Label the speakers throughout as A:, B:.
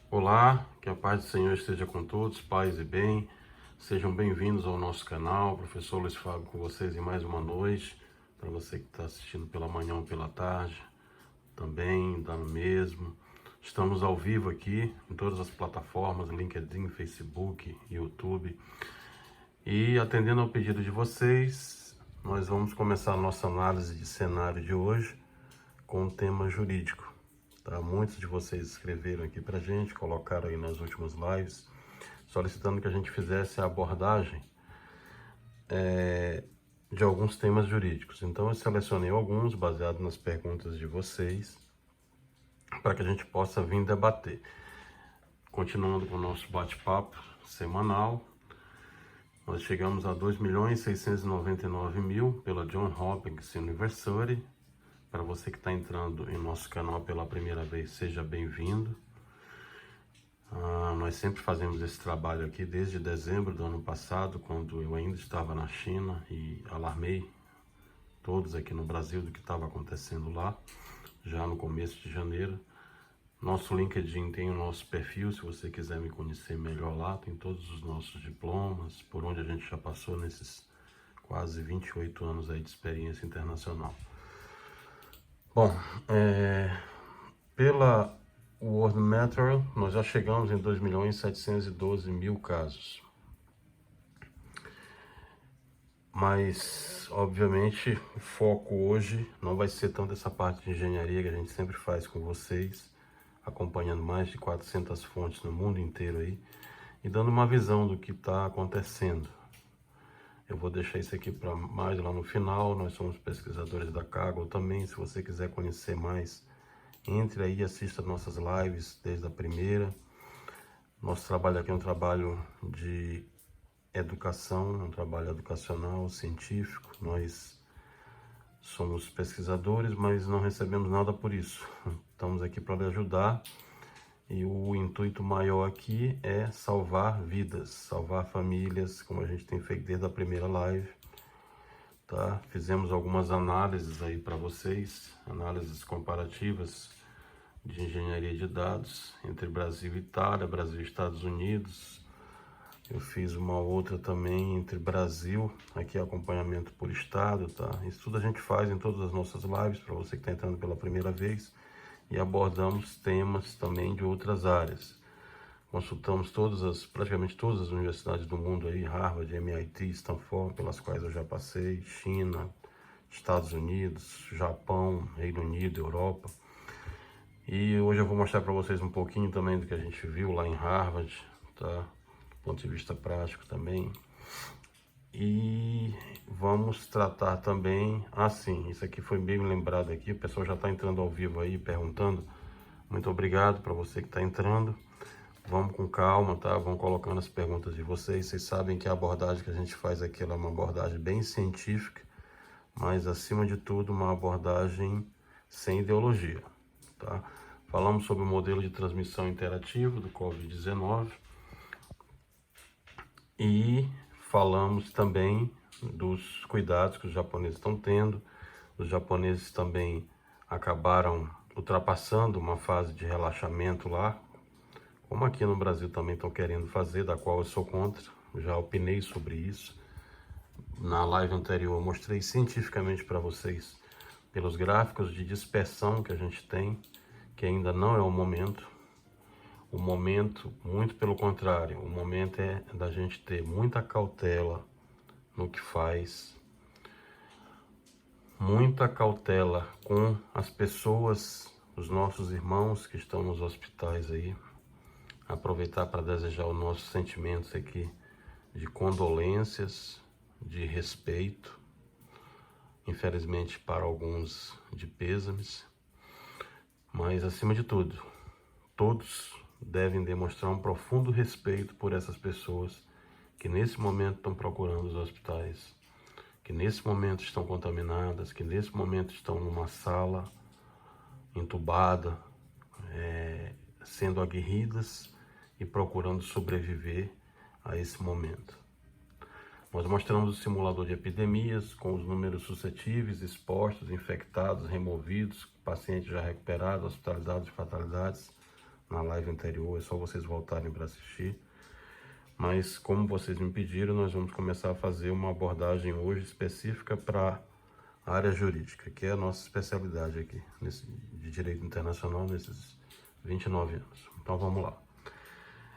A: Olá, que a paz do Senhor esteja com todos, paz e bem. Sejam bem-vindos ao nosso canal. Professor Luiz Fábio com vocês em mais uma noite. Para você que está assistindo pela manhã ou pela tarde, também dá no mesmo. Estamos ao vivo aqui em todas as plataformas, LinkedIn, Facebook, YouTube. E atendendo ao pedido de vocês, nós vamos começar a nossa análise de cenário de hoje com o tema jurídico. Tá? Muitos de vocês escreveram aqui pra gente, colocaram aí nas últimas lives, solicitando que a gente fizesse a abordagem de alguns temas jurídicos. Então eu selecionei alguns baseados nas perguntas de vocês, para que a gente possa vir debater. Continuando com o nosso bate-papo semanal, nós chegamos a 2.699.000 pela Johns Hopkins University. Para você que está entrando em nosso canal pela primeira vez, seja bem-vindo. Nós sempre fazemos esse trabalho aqui desde dezembro do ano passado, quando eu ainda estava na China e alarmei todos aqui no Brasil do que estava acontecendo lá, já no começo de janeiro. Nosso LinkedIn tem o nosso perfil, se você quiser me conhecer melhor lá, tem todos os nossos diplomas, por onde a gente já passou nesses quase 28 anos aí de experiência internacional. Bom, pela World Meteor, nós já chegamos em 2.712.000 casos. Mas, obviamente, o foco hoje não vai ser tanto essa parte de engenharia que a gente sempre faz com vocês, acompanhando mais de 400 fontes no mundo inteiro aí, e dando uma visão do que está acontecendo. Eu vou deixar isso aqui para mais lá no final. Nós somos pesquisadores da Kaggle também. Se você quiser conhecer mais, entre aí e assista nossas lives desde a primeira. Nosso trabalho aqui é um trabalho de educação, um trabalho educacional, científico. Nós somos pesquisadores, mas não recebemos nada por isso. Estamos aqui para lhe ajudar. E o intuito maior aqui é salvar vidas, salvar famílias, como a gente tem feito desde a primeira live, tá? Fizemos algumas análises aí para vocês, análises comparativas de engenharia de dados entre Brasil e Itália, Brasil e Estados Unidos. Eu fiz uma outra também entre Brasil, aqui acompanhamento por estado, tá? Isso tudo a gente faz em todas as nossas lives, para você que está entrando pela primeira vez. E abordamos temas também de outras áreas. Consultamos praticamente todas as universidades do mundo aí, Harvard, MIT, Stanford, pelas quais eu já passei, China, Estados Unidos, Japão, Reino Unido, Europa. E hoje eu vou mostrar para vocês um pouquinho também do que a gente viu lá em Harvard, tá? Do ponto de vista prático também. E vamos tratar também, isso aqui foi bem lembrado aqui, o pessoal já está entrando ao vivo aí, perguntando. Muito obrigado para você que está entrando. Vamos com calma, tá? Vão colocando as perguntas de vocês. Vocês sabem que a abordagem que a gente faz aqui é uma abordagem bem científica, mas acima de tudo uma abordagem sem ideologia, tá? Falamos sobre o modelo de transmissão interativo do Covid-19 e falamos também dos cuidados que os japoneses estão tendo. Os japoneses também acabaram ultrapassando uma fase de relaxamento lá, como aqui no Brasil também estão querendo fazer, da qual eu sou contra. Já opinei sobre isso. Na live anterior eu mostrei cientificamente para vocês, pelos gráficos de dispersão que a gente tem, que ainda não é o momento. O momento, muito pelo contrário, o momento é da gente ter muita cautela no que faz, muita cautela com as pessoas, os nossos irmãos que estão nos hospitais aí. Aproveitar para desejar os nossos sentimentos aqui de condolências, de respeito, infelizmente para alguns de pêsames, mas acima de tudo, todos devem demonstrar um profundo respeito por essas pessoas que nesse momento estão procurando os hospitais, que nesse momento estão contaminadas, que nesse momento estão numa sala entubada, sendo aguerridas e procurando sobreviver a esse momento. Nós mostramos o simulador de epidemias com os números suscetíveis, expostos, infectados, removidos, pacientes já recuperados, hospitalizados e fatalidades na live anterior, é só vocês voltarem para assistir. Mas como vocês me pediram, nós vamos começar a fazer uma abordagem hoje específica para a área jurídica, que é a nossa especialidade aqui de direito internacional nesses 29 anos. Então vamos lá.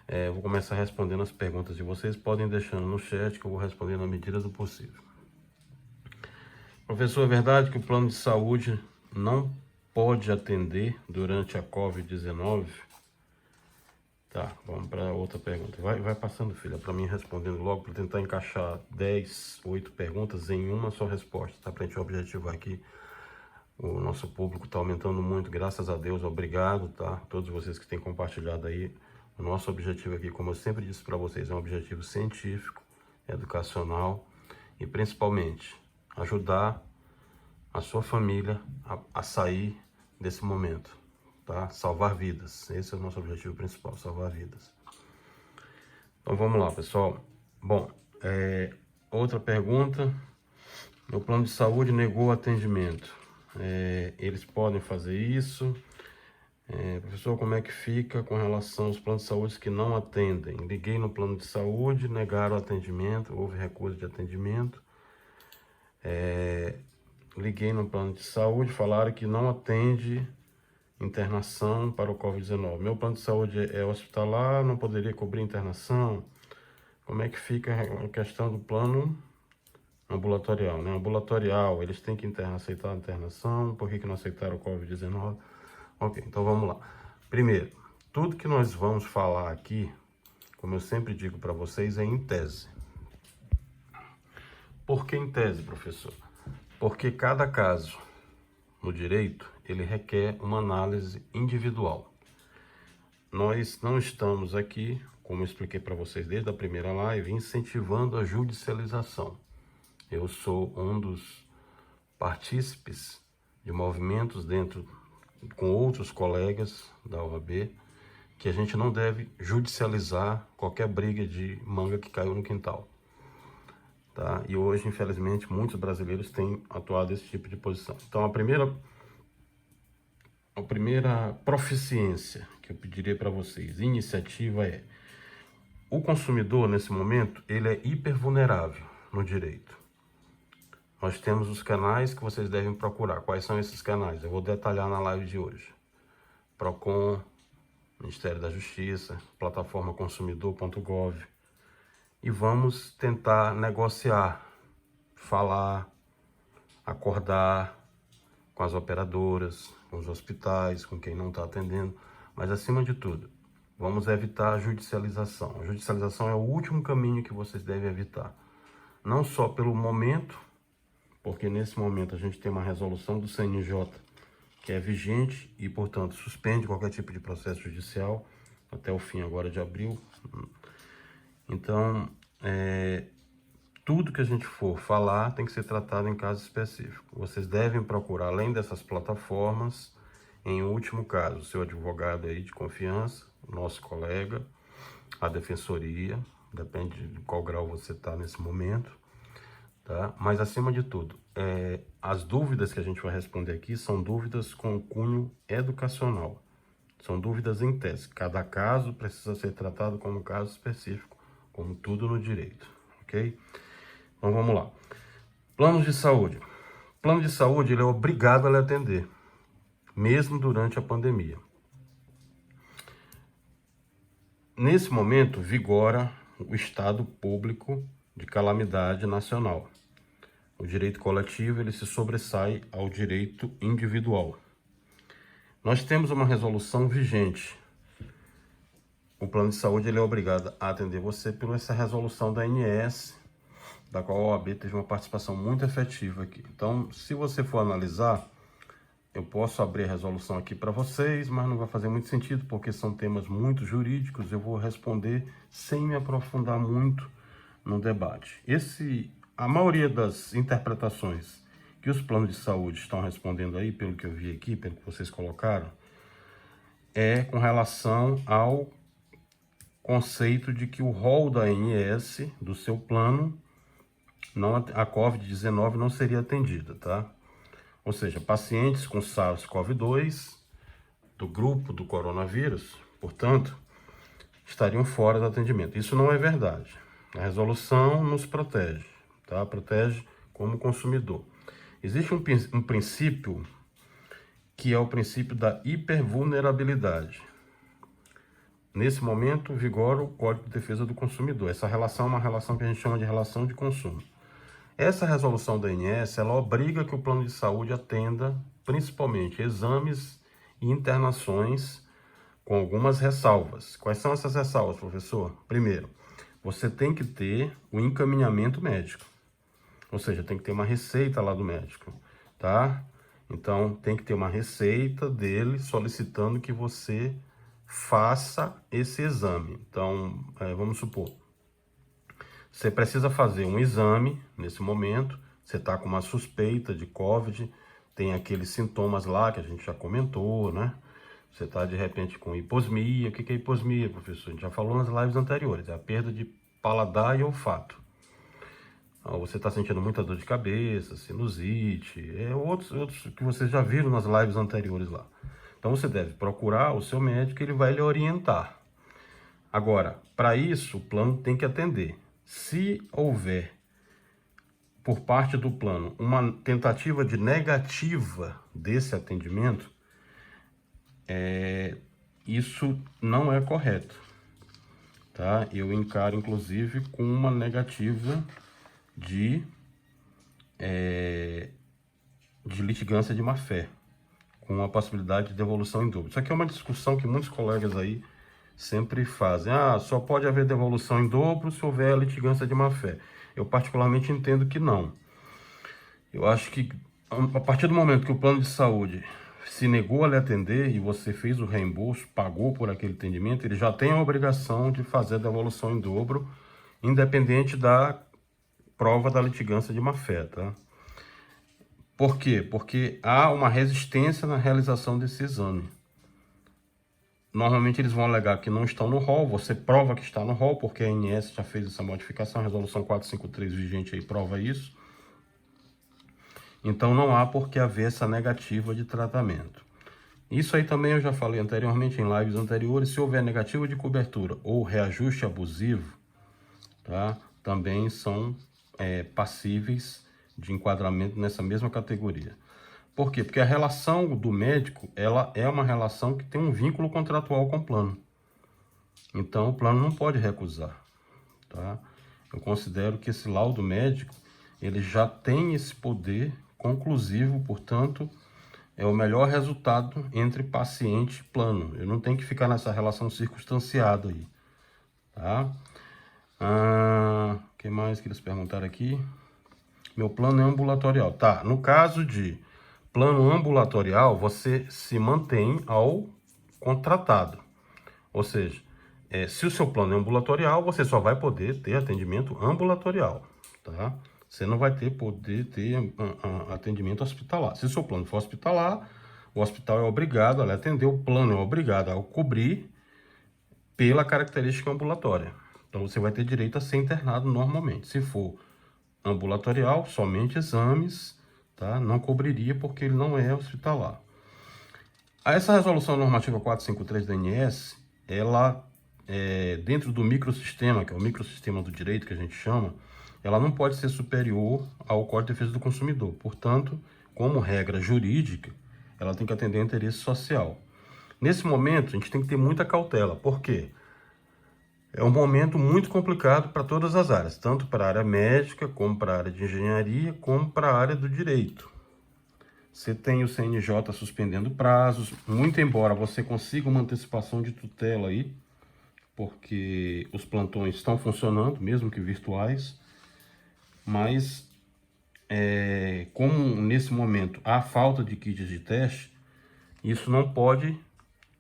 A: Eu vou começar respondendo as perguntas de vocês, podem deixando no chat que eu vou responder na medida do possível. Professor, é verdade que o plano de saúde não pode atender durante a Covid-19? Tá, vamos para outra pergunta. Vai passando, filha, para mim respondendo logo, para tentar encaixar 8 perguntas em uma só resposta, tá? Para a gente objetivar aqui. O nosso público está aumentando muito, graças a Deus, obrigado, tá? Todos vocês que têm compartilhado aí. O nosso objetivo aqui, como eu sempre disse para vocês, é um objetivo científico, educacional e principalmente ajudar a sua família a sair desse momento. Tá? Salvar vidas, esse é o nosso objetivo principal, salvar vidas. Então vamos lá, pessoal. Bom, outra pergunta. Meu plano de saúde negou o atendimento. Eles podem fazer isso? Professor, como é que fica com relação aos planos de saúde que não atendem? Liguei no plano de saúde, negaram o atendimento, houve recusa de atendimento. Liguei no plano de saúde, falaram que não atende internação para o Covid-19. Meu plano de saúde é hospitalar, não poderia cobrir internação. Como é que fica a questão do plano ambulatorial, né? Ambulatorial, eles têm que aceitar a internação, por que não aceitaram o Covid-19? Ok, então vamos lá. Primeiro, tudo que nós vamos falar aqui, como eu sempre digo para vocês, é em tese. Por que em tese, professor? Porque cada caso no direito, ele requer uma análise individual. Nós não estamos aqui, como eu expliquei para vocês desde a primeira live, incentivando a judicialização. Eu sou um dos partícipes de movimentos com outros colegas da OAB, que a gente não deve judicializar qualquer briga de manga que caiu no quintal. Tá? E hoje, infelizmente, muitos brasileiros têm atuado esse tipo de posição. Então, a primeira proficiência que eu pediria para vocês, iniciativa o consumidor nesse momento, ele é hipervulnerável no direito. Nós temos os canais que vocês devem procurar. Quais são esses canais? Eu vou detalhar na live de hoje. Procon, Ministério da Justiça, plataforma consumidor.gov. E vamos tentar negociar, falar, acordar com as operadoras, com os hospitais, com quem não está atendendo, mas acima de tudo, vamos evitar a judicialização. A judicialização é o último caminho que vocês devem evitar. Não só pelo momento, porque nesse momento a gente tem uma resolução do CNJ que é vigente e, portanto, suspende qualquer tipo de processo judicial até o fim agora de abril. Então, tudo que a gente for falar tem que ser tratado em caso específico. Vocês devem procurar, além dessas plataformas, em último caso, o seu advogado aí de confiança, nosso colega, a defensoria, depende de qual grau você está nesse momento, tá? Mas, acima de tudo, as dúvidas que a gente vai responder aqui são dúvidas com cunho educacional. São dúvidas em tese. Cada caso precisa ser tratado como um caso específico, como tudo no direito, ok? Então vamos lá. Planos de saúde. Plano de saúde, ele é obrigado a lhe atender, mesmo durante a pandemia. Nesse momento, vigora o estado público de calamidade nacional. O direito coletivo, ele se sobressai ao direito individual. Nós temos uma resolução vigente. O plano de saúde, ele é obrigado a atender você por essa resolução da ANS, da qual a OAB teve uma participação muito efetiva aqui. Então, se você for analisar, eu posso abrir a resolução aqui para vocês, mas não vai fazer muito sentido, porque são temas muito jurídicos, eu vou responder sem me aprofundar muito no debate. A maioria das interpretações que os planos de saúde estão respondendo aí, pelo que eu vi aqui, pelo que vocês colocaram, é com relação ao conceito de que o rol da ANS, do seu plano, a Covid-19 não seria atendida, tá? Ou seja, pacientes com SARS-CoV-2 do grupo do coronavírus Portanto, estariam fora do atendimento. Isso não é verdade. A resolução nos protege, tá? Protege como consumidor. Existe um princípio que é o princípio da hipervulnerabilidade. Nesse momento, vigora o Código de Defesa do Consumidor. Essa relação é uma relação que a gente chama de relação de consumo. Essa resolução da ANS, ela obriga que o plano de saúde atenda, principalmente, exames e internações com algumas ressalvas. Quais são essas ressalvas, professor? Primeiro, você tem que ter o encaminhamento médico. Ou seja, tem que ter uma receita lá do médico, tá? Então, tem que ter uma receita dele solicitando que você faça esse exame. Então, vamos supor, você precisa fazer um exame nesse momento, você está com uma suspeita de COVID, tem aqueles sintomas lá que a gente já comentou, né? Você está de repente com hiposmia. O que é hiposmia, professor? A gente já falou nas lives anteriores, é a perda de paladar e olfato. Você está sentindo muita dor de cabeça, sinusite, outros que vocês já viram nas lives anteriores lá. Então você deve procurar o seu médico, ele vai lhe orientar. Agora, para isso, o plano tem que atender. Se houver, por parte do plano, uma tentativa de negativa desse atendimento, isso não é correto, tá? Eu encaro, inclusive, com uma negativa de litigância de má-fé, com a possibilidade de devolução em dobro. Isso aqui é uma discussão que muitos colegas aí sempre fazem. Só pode haver devolução em dobro se houver litigância de má-fé. Eu particularmente entendo que não. Eu acho que a partir do momento que o plano de saúde se negou a lhe atender e você fez o reembolso, pagou por aquele atendimento, ele já tem a obrigação de fazer a devolução em dobro, independente da prova da litigância de má-fé, tá? Por quê? Porque há uma resistência na realização desse exame. Normalmente eles vão alegar que não estão no rol, você prova que está no rol, porque a ANS já fez essa modificação, a resolução 453 vigente aí prova isso. Então não há por que haver essa negativa de tratamento. Isso aí também eu já falei anteriormente em lives anteriores, se houver negativa de cobertura ou reajuste abusivo, tá? Também são passíveis de enquadramento nessa mesma categoria. Por quê? Porque a relação do médico, ela é uma relação que tem um vínculo contratual com o plano. Então, o plano não pode recusar, tá? Eu considero que esse laudo médico, ele já tem esse poder conclusivo, portanto, é o melhor resultado entre paciente e plano. Eu não tenho que ficar nessa relação circunstanciada aí, tá? O que mais que eles perguntaram aqui? Meu plano é ambulatorial. Tá, no caso de plano ambulatorial, você se mantém ao contratado. Ou seja, se o seu plano é ambulatorial, você só vai poder ter atendimento ambulatorial, tá? Você não vai poder ter atendimento hospitalar. Se o seu plano for hospitalar, o hospital é obrigado a lhe atender, o plano é obrigado a cobrir pela característica ambulatória. Então, você vai ter direito a ser internado normalmente. Se for ambulatorial, somente exames, tá? Não cobriria porque ele não é hospitalar. Essa resolução normativa 453 da ANS, ela, dentro do microsistema, que é o microsistema do direito que a gente chama, ela não pode ser superior ao Código de Defesa do Consumidor. Portanto, como regra jurídica, ela tem que atender ao interesse social. Nesse momento, a gente tem que ter muita cautela. Por quê? É um momento muito complicado para todas as áreas, tanto para a área médica, como para a área de engenharia, como para a área do direito. Você tem o CNJ suspendendo prazos, muito embora você consiga uma antecipação de tutela aí, porque os plantões estão funcionando, mesmo que virtuais, mas como nesse momento há falta de kits de teste, isso não pode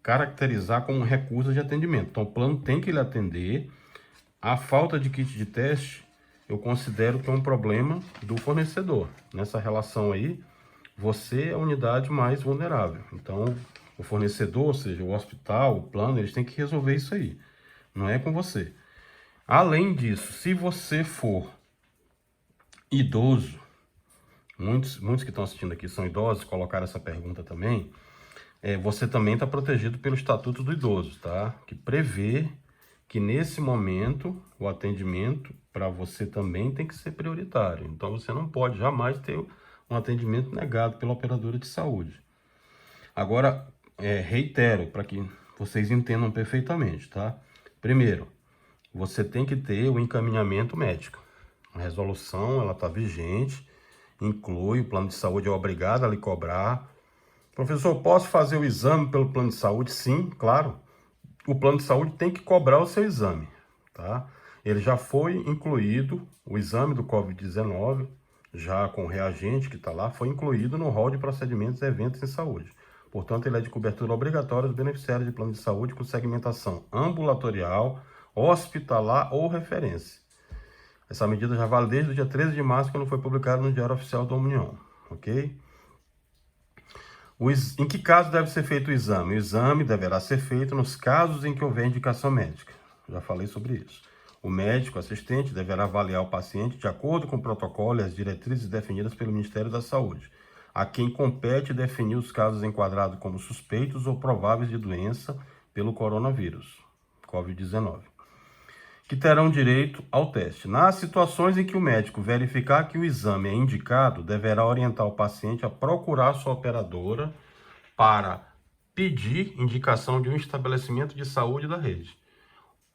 A: caracterizar como recusa de atendimento. Então, o plano tem que lhe atender. A falta de kit de teste, eu considero que é um problema do fornecedor. Nessa relação aí, você é a unidade mais vulnerável. Então, o fornecedor, ou seja, o hospital, o plano, eles têm que resolver isso aí. Não é com você. Além disso, se você for idoso, muitos que estão assistindo aqui são idosos, colocaram essa pergunta também. você também está protegido pelo Estatuto do Idoso, tá? Que prevê que nesse momento o atendimento para você também tem que ser prioritário. Então você não pode jamais ter um atendimento negado pela operadora de saúde. Agora, reitero para que vocês entendam perfeitamente, tá? Primeiro, você tem que ter o encaminhamento médico. A resolução, ela está vigente, inclui, o plano de saúde é obrigado a lhe cobrar. Professor, posso fazer o exame pelo plano de saúde? Sim, claro. O plano de saúde tem que cobrar o seu exame, tá? Ele já foi incluído, o exame do Covid-19, já com o reagente que está lá, foi incluído no rol de procedimentos e eventos em saúde. Portanto, ele é de cobertura obrigatória dos beneficiários de plano de saúde com segmentação ambulatorial, hospitalar ou referência. Essa medida já vale desde o dia 13 de março, quando foi publicado no Diário Oficial da União, ok? Em que caso deve ser feito o exame? O exame deverá ser feito nos casos em que houver indicação médica. Já falei sobre isso. O médico assistente deverá avaliar o paciente de acordo com o protocolo e as diretrizes definidas pelo Ministério da Saúde, a quem compete definir os casos enquadrados como suspeitos ou prováveis de doença pelo coronavírus, Covid-19, que terão direito ao teste. Nas situações em que o médico verificar que o exame é indicado, deverá orientar o paciente a procurar sua operadora para pedir indicação de um estabelecimento de saúde da rede,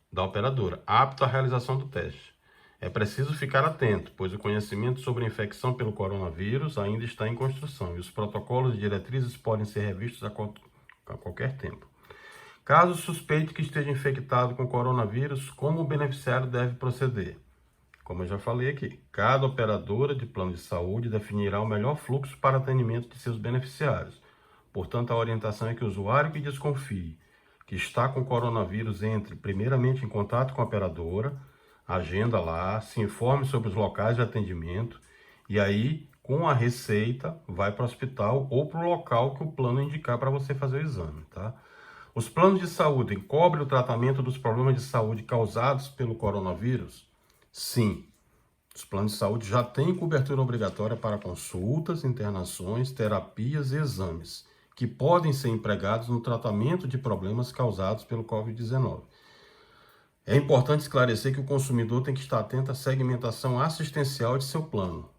A: da operadora, apto à realização do teste. É preciso ficar atento, pois o conhecimento sobre a infecção pelo coronavírus ainda está em construção e os protocolos e diretrizes podem ser revistos a qualquer tempo. Caso suspeite que esteja infectado com coronavírus, como o beneficiário deve proceder? Como eu já falei aqui, cada operadora de plano de saúde definirá o melhor fluxo para atendimento de seus beneficiários. Portanto, a orientação é que o usuário que desconfie que está com coronavírus entre primeiramente em contato com a operadora, agenda lá, se informe sobre os locais de atendimento e aí, com a receita, vai para o hospital ou para o local que o plano indicar para você fazer o exame, tá? Os planos de saúde cobrem o tratamento dos problemas de saúde causados pelo coronavírus? Sim. Os planos de saúde já têm cobertura obrigatória para consultas, internações, terapias e exames, que podem ser empregados no tratamento de problemas causados pelo Covid-19. É importante esclarecer que o consumidor tem que estar atento à segmentação assistencial de seu plano.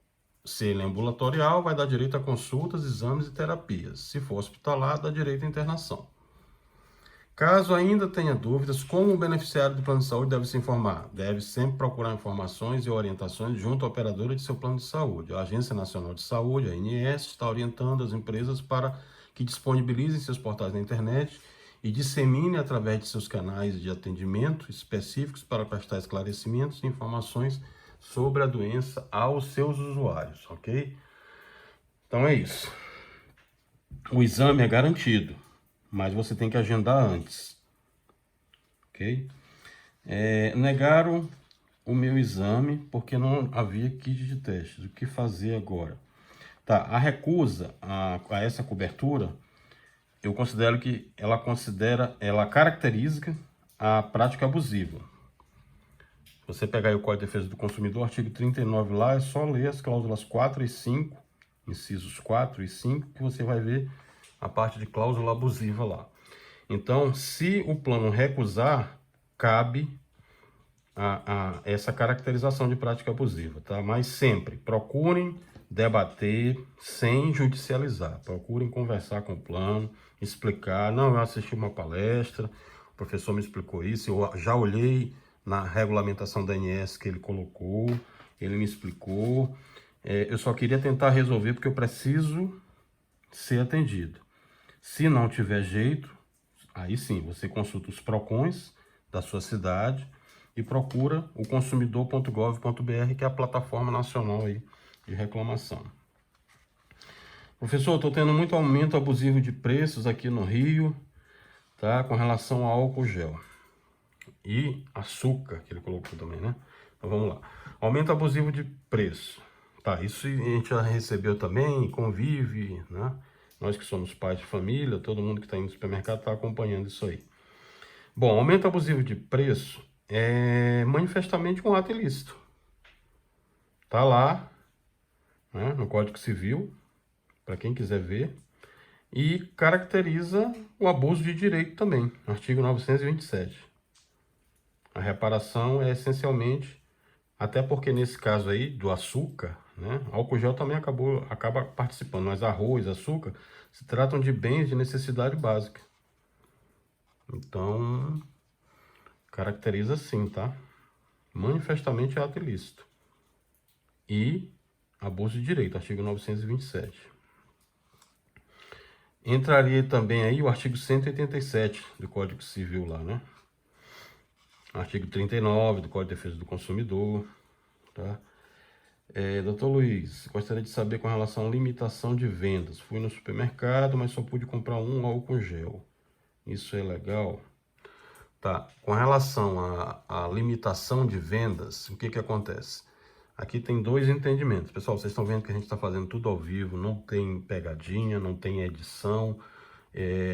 A: Se ele é ambulatorial, vai dar direito a consultas, exames e terapias. Se for hospitalar, dá direito à internação. Caso ainda tenha dúvidas, como o beneficiário do plano de saúde deve se informar? Deve sempre procurar informações e orientações junto à operadora de seu plano de saúde. A Agência Nacional de Saúde, a ANS, está orientando as empresas para que disponibilizem seus portais na internet e disseminem através de seus canais de atendimento específicos para prestar esclarecimentos e informações sobre a doença aos seus usuários, ok? Então é isso. O exame é garantido, mas você tem que agendar antes, ok? Negaram o meu exame porque não havia kit de testes. O que fazer agora? Tá, a recusa a essa cobertura, eu considero que ela caracteriza a prática abusiva. Você pegar aí o Código de Defesa do Consumidor, artigo 39 lá, é só ler as cláusulas 4 e 5, incisos 4 e 5, que você vai ver a parte de cláusula abusiva lá. Então, se o plano recusar, cabe essa caracterização de prática abusiva, tá? Mas sempre procurem debater sem judicializar. Procurem conversar com o plano, explicar. Não, eu assisti uma palestra, o professor me explicou isso, eu já olhei na regulamentação da ANS que ele colocou, ele me explicou. Eu só queria tentar resolver porque eu preciso ser atendido. Se não tiver jeito, aí sim, você consulta os PROCONs da sua cidade e procura o consumidor.gov.br, que é a plataforma nacional aí de reclamação. Professor, estou tendo muito aumento abusivo de preços aqui no Rio, tá? Com relação ao álcool gel e açúcar, que ele colocou também, né? Então vamos lá. Aumento abusivo de preço. Tá, isso a gente já recebeu também, convive, né? Nós que somos pais de família, todo mundo que está indo no supermercado está acompanhando isso aí. Bom, aumento abusivo de preço é manifestamente um ato ilícito. Tá lá, né, no Código Civil, para quem quiser ver. e caracteriza o abuso de direito também, artigo 927. A reparação é essencialmente, até porque nesse caso aí do açúcar, né, álcool gel também acaba participando, mas arroz, açúcar, se tratam de bens de necessidade básica. Então, caracteriza assim, tá? Manifestamente é ato ilícito. E abuso de direito, artigo 927. Entraria também aí o artigo 187 do Código Civil lá, né? Artigo 39 do Código de Defesa do Consumidor, tá? Doutor Luiz, gostaria de saber com relação à limitação de vendas. Fui no supermercado, mas só pude comprar um álcool gel. Isso é legal? Tá. Com relação à limitação de vendas, o que que acontece? Aqui tem dois entendimentos. Pessoal, vocês estão vendo que a gente está fazendo tudo ao vivo, não tem pegadinha, não tem edição,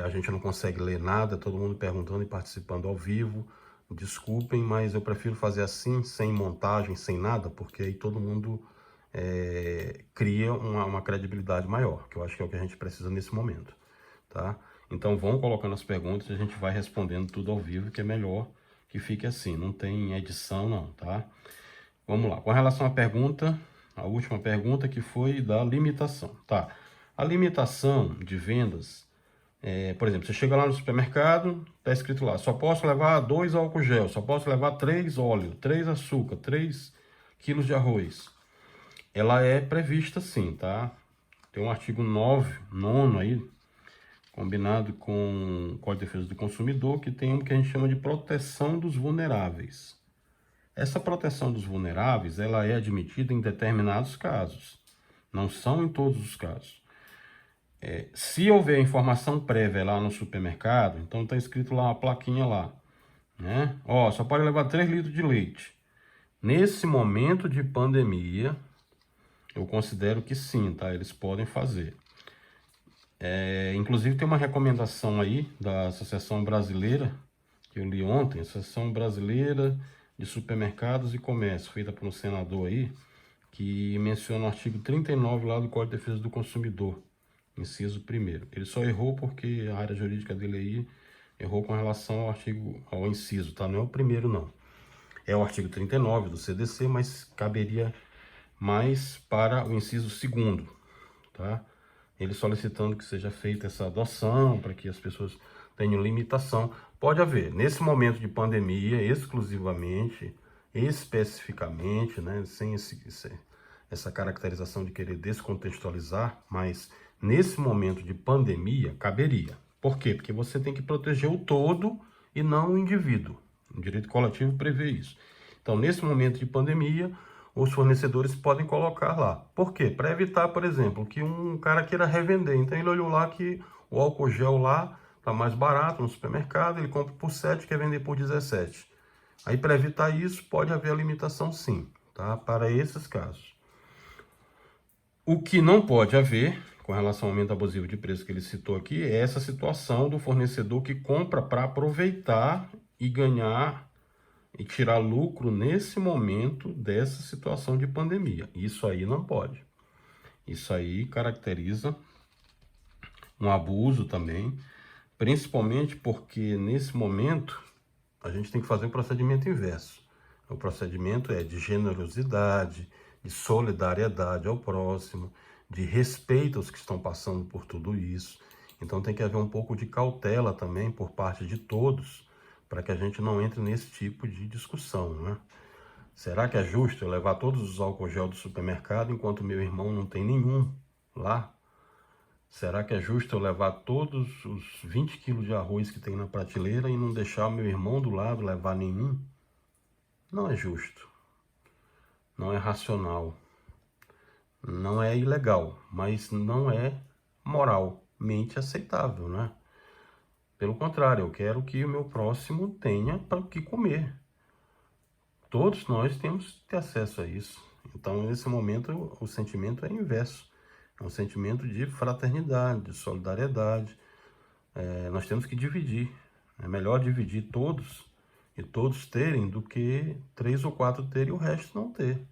A: a gente não consegue ler nada, todo mundo perguntando e participando ao vivo. Desculpem, mas eu prefiro fazer assim, sem montagem, sem nada, porque aí todo mundo cria uma credibilidade maior, que eu acho que é o que a gente precisa nesse momento, tá? Então vão colocando as perguntas e a gente vai respondendo tudo ao vivo, que é melhor que fique assim, não tem edição não, tá? Vamos lá, com relação à pergunta, a última pergunta que foi da limitação, tá? A limitação de vendas, por exemplo, você chega lá no supermercado, tá escrito lá, só posso levar 2 álcool gel, só posso levar 3 óleo, 3 açúcar, 3 quilos de arroz. Ela é prevista sim, tá? Tem um artigo 9º aí, combinado com o Código de Defesa do Consumidor, que tem um que a gente chama de proteção dos vulneráveis. Essa proteção dos vulneráveis, ela é admitida em determinados casos, não são em todos os casos. Se houver informação prévia lá no supermercado, então está escrito lá uma plaquinha lá, né? Ó, só pode levar 3 litros de leite. Nesse momento de pandemia, eu considero que sim, tá? Eles podem fazer. Inclusive tem uma recomendação aí da Associação Brasileira, que eu li ontem, Associação Brasileira de Supermercados e Comércio, feita por um senador aí, que menciona o artigo 39 lá do Código de Defesa do Consumidor, inciso 1º. Ele só errou porque a área jurídica dele aí errou com relação ao inciso, tá? Não é o primeiro não. É o artigo 39 do CDC, mas caberia mais para o inciso 2º, tá? Ele solicitando que seja feita essa adoção para que as pessoas tenham limitação. Pode haver, nesse momento de pandemia, exclusivamente, especificamente, né, sem essa caracterização de querer descontextualizar, mas nesse momento de pandemia, caberia. Por quê? Porque você tem que proteger o todo e não o indivíduo. O direito coletivo prevê isso. Então, nesse momento de pandemia, os fornecedores podem colocar lá. Por quê? Para evitar, por exemplo, que um cara queira revender. Então ele olhou lá que o álcool gel lá está mais barato no supermercado, ele compra por 7 e quer vender por 17. Aí para evitar isso, pode haver a limitação sim, tá? Para esses casos. O que não pode haver, com relação ao aumento abusivo de preço que ele citou aqui, é essa situação do fornecedor que compra para aproveitar e ganhar e tirar lucro nesse momento dessa situação de pandemia. Isso aí não pode. Isso aí caracteriza um abuso também, principalmente porque nesse momento a gente tem que fazer um procedimento inverso. O procedimento é de generosidade, de solidariedade ao próximo, de respeito aos que estão passando por tudo isso. Então tem que haver um pouco de cautela também por parte de todos, para que a gente não entre nesse tipo de discussão, né? Será que é justo eu levar todos os álcool gel do supermercado enquanto meu irmão não tem nenhum lá? Será que é justo eu levar todos os 20 quilos de arroz que tem na prateleira e não deixar meu irmão do lado levar nenhum? Não é justo. Não é racional. Não é ilegal, mas não é moralmente aceitável, né? Pelo contrário, eu quero que o meu próximo tenha para o que comer. Todos nós temos que ter acesso a isso. Então, nesse momento, o sentimento é inverso. É um sentimento de fraternidade, de solidariedade. Nós temos que dividir. É melhor dividir todos e todos terem do que 3 ou 4 terem e o resto não ter.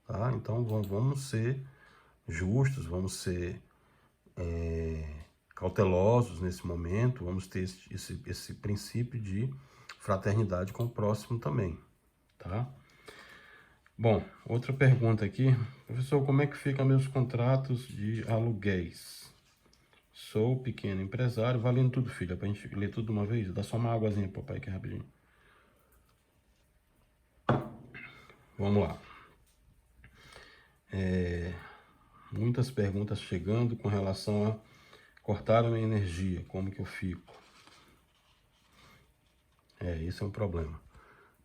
A: Tá? Então, vamos ser justos, vamos ser cautelosos nesse momento, vamos ter esse princípio de fraternidade com o próximo também, tá? Bom, outra pergunta aqui. Professor, como é que ficam meus contratos de aluguéis? Sou pequeno empresário, valendo tudo, filha, pra gente ler tudo de uma vez? Dá só uma águazinha pro papai aqui rapidinho. Vamos lá. Muitas perguntas chegando com relação a cortar a minha energia, como que eu fico? Isso é um problema.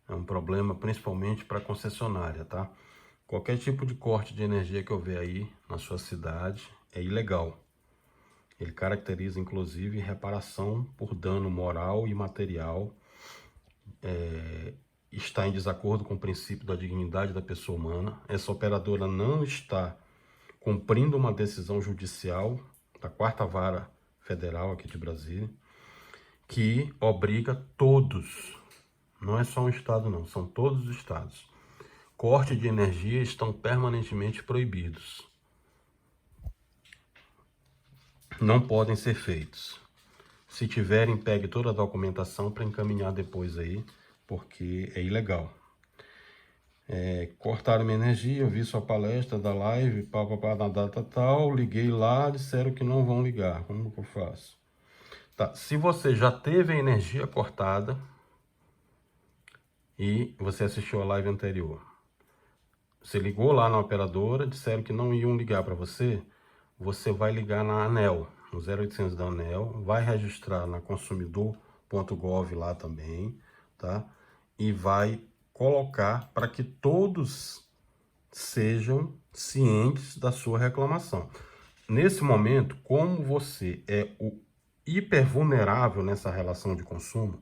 A: É um problema principalmente para concessionária, tá? Qualquer tipo de corte de energia que houver aí na sua cidade é ilegal. Ele caracteriza, inclusive, reparação por dano moral e material, está em desacordo com o princípio da dignidade da pessoa humana. Essa operadora não está cumprindo uma decisão judicial da 4ª Vara Federal aqui de Brasília, que obriga todos, não é só um estado não, são todos os estados. Corte de energia estão permanentemente proibidos. Não podem ser feitos. Se tiverem, pegue toda a documentação para encaminhar depois aí, porque é ilegal. Cortaram minha energia, eu vi sua palestra da live, papapá, na data tal, liguei lá, disseram que não vão ligar. Como que eu faço? Tá, se você já teve a energia cortada e você assistiu a live anterior, você ligou lá na operadora, disseram que não iam ligar para você, você vai ligar na ANEEL, no 0800 da ANEEL, vai registrar na consumidor.gov lá também, tá? E vai colocar para que todos sejam cientes da sua reclamação. Nesse momento, como você é o hipervulnerável nessa relação de consumo,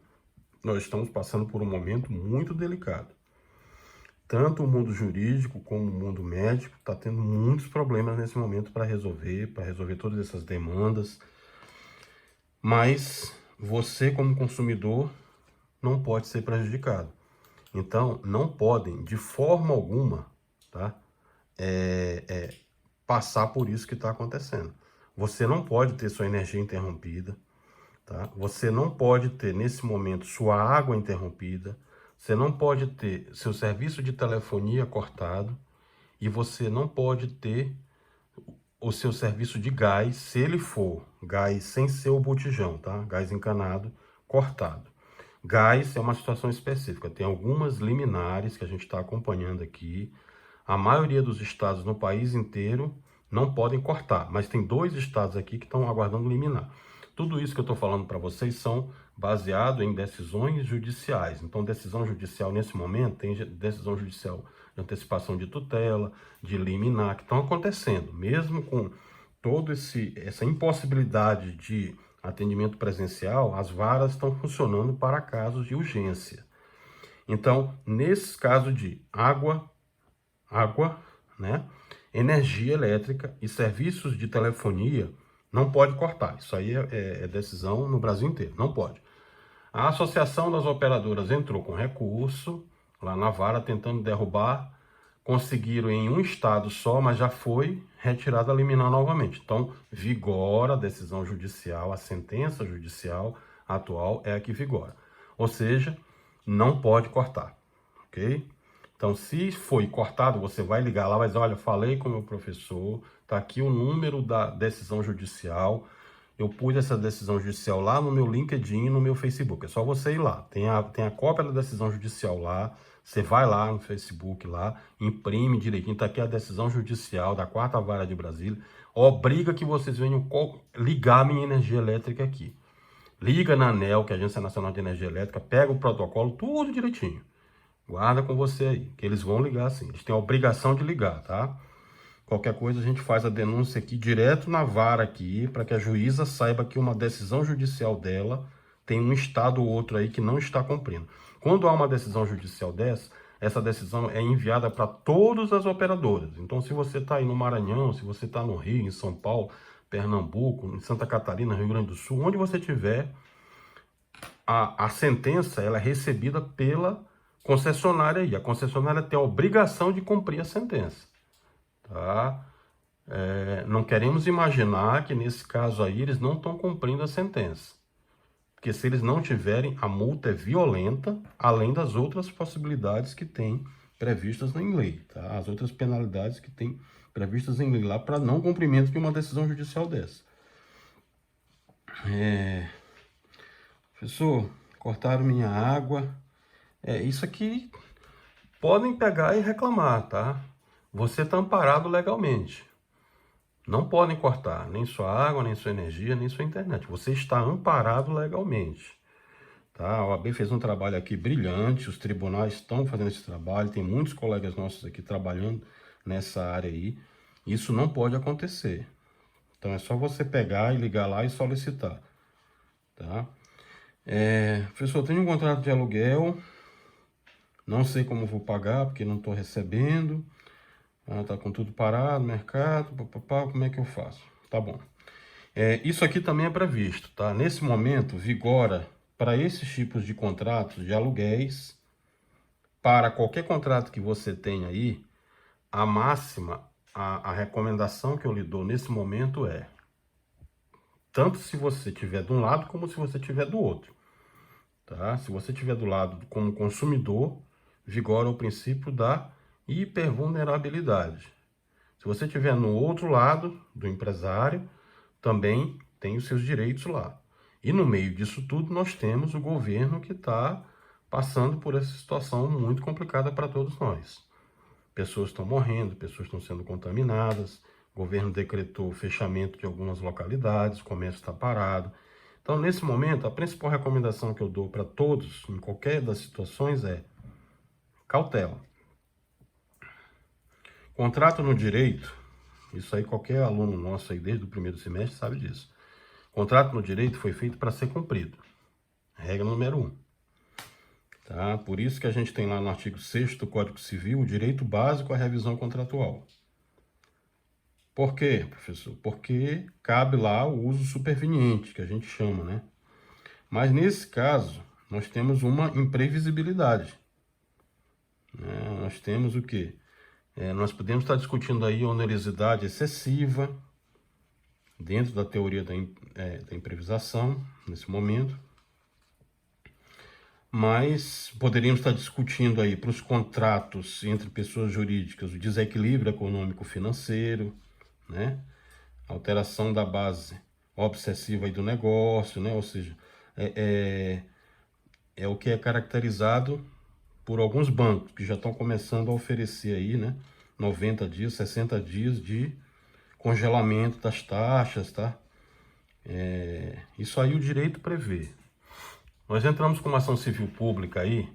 A: nós estamos passando por um momento muito delicado. Tanto o mundo jurídico como o mundo médico está tendo muitos problemas nesse momento para resolver todas essas demandas. Mas você, como consumidor, não pode ser prejudicado. Então, não podem, de forma alguma, tá? Passar por isso que está acontecendo. Você não pode ter sua energia interrompida, tá? Você não pode ter, nesse momento, sua água interrompida. Você não pode ter seu serviço de telefonia cortado e você não pode ter o seu serviço de gás, se ele for gás sem ser o botijão, tá? Gás encanado, cortado. Gás é uma situação específica, tem algumas liminares que a gente está acompanhando aqui. A maioria dos estados no país inteiro não podem cortar, mas tem 2 estados aqui que estão aguardando liminar. Tudo isso que eu estou falando para vocês são baseado em decisões judiciais. Então, decisão judicial nesse momento, tem decisão judicial de antecipação de tutela, de liminar, que estão acontecendo. Mesmo com toda essa impossibilidade de atendimento presencial, as varas estão funcionando para casos de urgência. Então, nesses casos de água, né, energia elétrica e serviços de telefonia, não pode cortar. Isso aí é decisão no Brasil inteiro, não pode. A Associação das Operadoras entrou com recurso lá na vara tentando derrubar, conseguiram em um estado só, mas já foi retirada a liminar novamente. Então, vigora a decisão judicial, a sentença judicial atual é a que vigora. Ou seja, não pode cortar, ok? Então, se foi cortado, você vai ligar lá, vai dizer, olha, falei com o meu professor, tá aqui o número da decisão judicial, eu pus essa decisão judicial lá no meu LinkedIn e no meu Facebook. É só você ir lá. Tem a cópia da decisão judicial lá. Você vai lá no Facebook, lá, imprime direitinho. Tá aqui a decisão judicial da 4ª Vara de Brasília. Obriga que vocês venham ligar a minha energia elétrica aqui. Liga na ANEEL, que é a Agência Nacional de Energia Elétrica, pega o protocolo, tudo direitinho. Guarda com você aí, que eles vão ligar sim. Eles têm a obrigação de ligar, tá? Qualquer coisa a gente faz a denúncia aqui direto na vara aqui, para que a juíza saiba que uma decisão judicial dela tem um estado ou outro aí que não está cumprindo. Quando há uma decisão judicial dessa, essa decisão é enviada para todas as operadoras. Então, se você está aí no Maranhão, se você está no Rio, em São Paulo, Pernambuco, em Santa Catarina, Rio Grande do Sul, onde você estiver, a sentença ela é recebida pela concessionária aí. A concessionária tem a obrigação de cumprir a sentença. Tá? não queremos imaginar que nesse caso aí eles não estão cumprindo a sentença. Porque se eles não tiverem, a multa é violenta, além das outras possibilidades que tem previstas em lei, tá? As outras penalidades que tem previstas em lei lá para não cumprimento de uma decisão judicial dessa. Professor, cortaram minha água. Isso aqui podem pegar e reclamar, tá? Você está amparado legalmente. Não podem cortar nem sua água, nem sua energia, nem sua internet. Você está amparado legalmente. Tá? A OAB fez um trabalho aqui brilhante, os tribunais estão fazendo esse trabalho, tem muitos colegas nossos aqui trabalhando nessa área aí. Isso não pode acontecer. Então é só você pegar e ligar lá e solicitar. Tá? Professor, eu tenho um contrato de aluguel, não sei como vou pagar, porque não estou recebendo. Tá com tudo parado, mercado, papapá, como é que eu faço? Tá bom. Isso aqui também é previsto, tá? Nesse momento, vigora para esses tipos de contratos de aluguéis, para qualquer contrato que você tenha aí, a máxima, a recomendação que eu lhe dou nesse momento é, tanto se você estiver de um lado, como se você estiver do outro, tá? Se você estiver do lado como consumidor, vigora o princípio da hipervulnerabilidade. Se você estiver no outro lado do empresário, também tem os seus direitos lá. E no meio disso tudo, nós temos o governo que está passando por essa situação muito complicada para todos nós. Pessoas estão morrendo, pessoas estão sendo contaminadas, o governo decretou o fechamento de algumas localidades, o comércio está parado. Então, nesse momento, a principal recomendação que eu dou para todos, em qualquer das situações, é cautela. Contrato no direito, isso aí qualquer aluno nosso aí desde o primeiro semestre sabe disso. Contrato no direito foi feito para ser cumprido. Regra número 1. Tá? Por isso que a gente tem lá no artigo 6º do Código Civil o direito básico à revisão contratual. Por quê, professor? Porque cabe lá o uso superveniente, que a gente chama, né? Mas nesse caso, nós temos uma imprevisibilidade. Nós temos o quê? Nós podemos estar discutindo aí onerosidade excessiva, dentro da teoria da improvisação, nesse momento. Mas poderíamos estar discutindo aí para os contratos entre pessoas jurídicas o desequilíbrio econômico-financeiro, né? Alteração da base obsessiva aí do negócio, né? Ou seja, é o que é caracterizado por alguns bancos que já estão começando a oferecer aí, né? 90 dias, 60 dias de congelamento das taxas, tá? Isso aí o direito prevê. Nós entramos com uma ação civil pública aí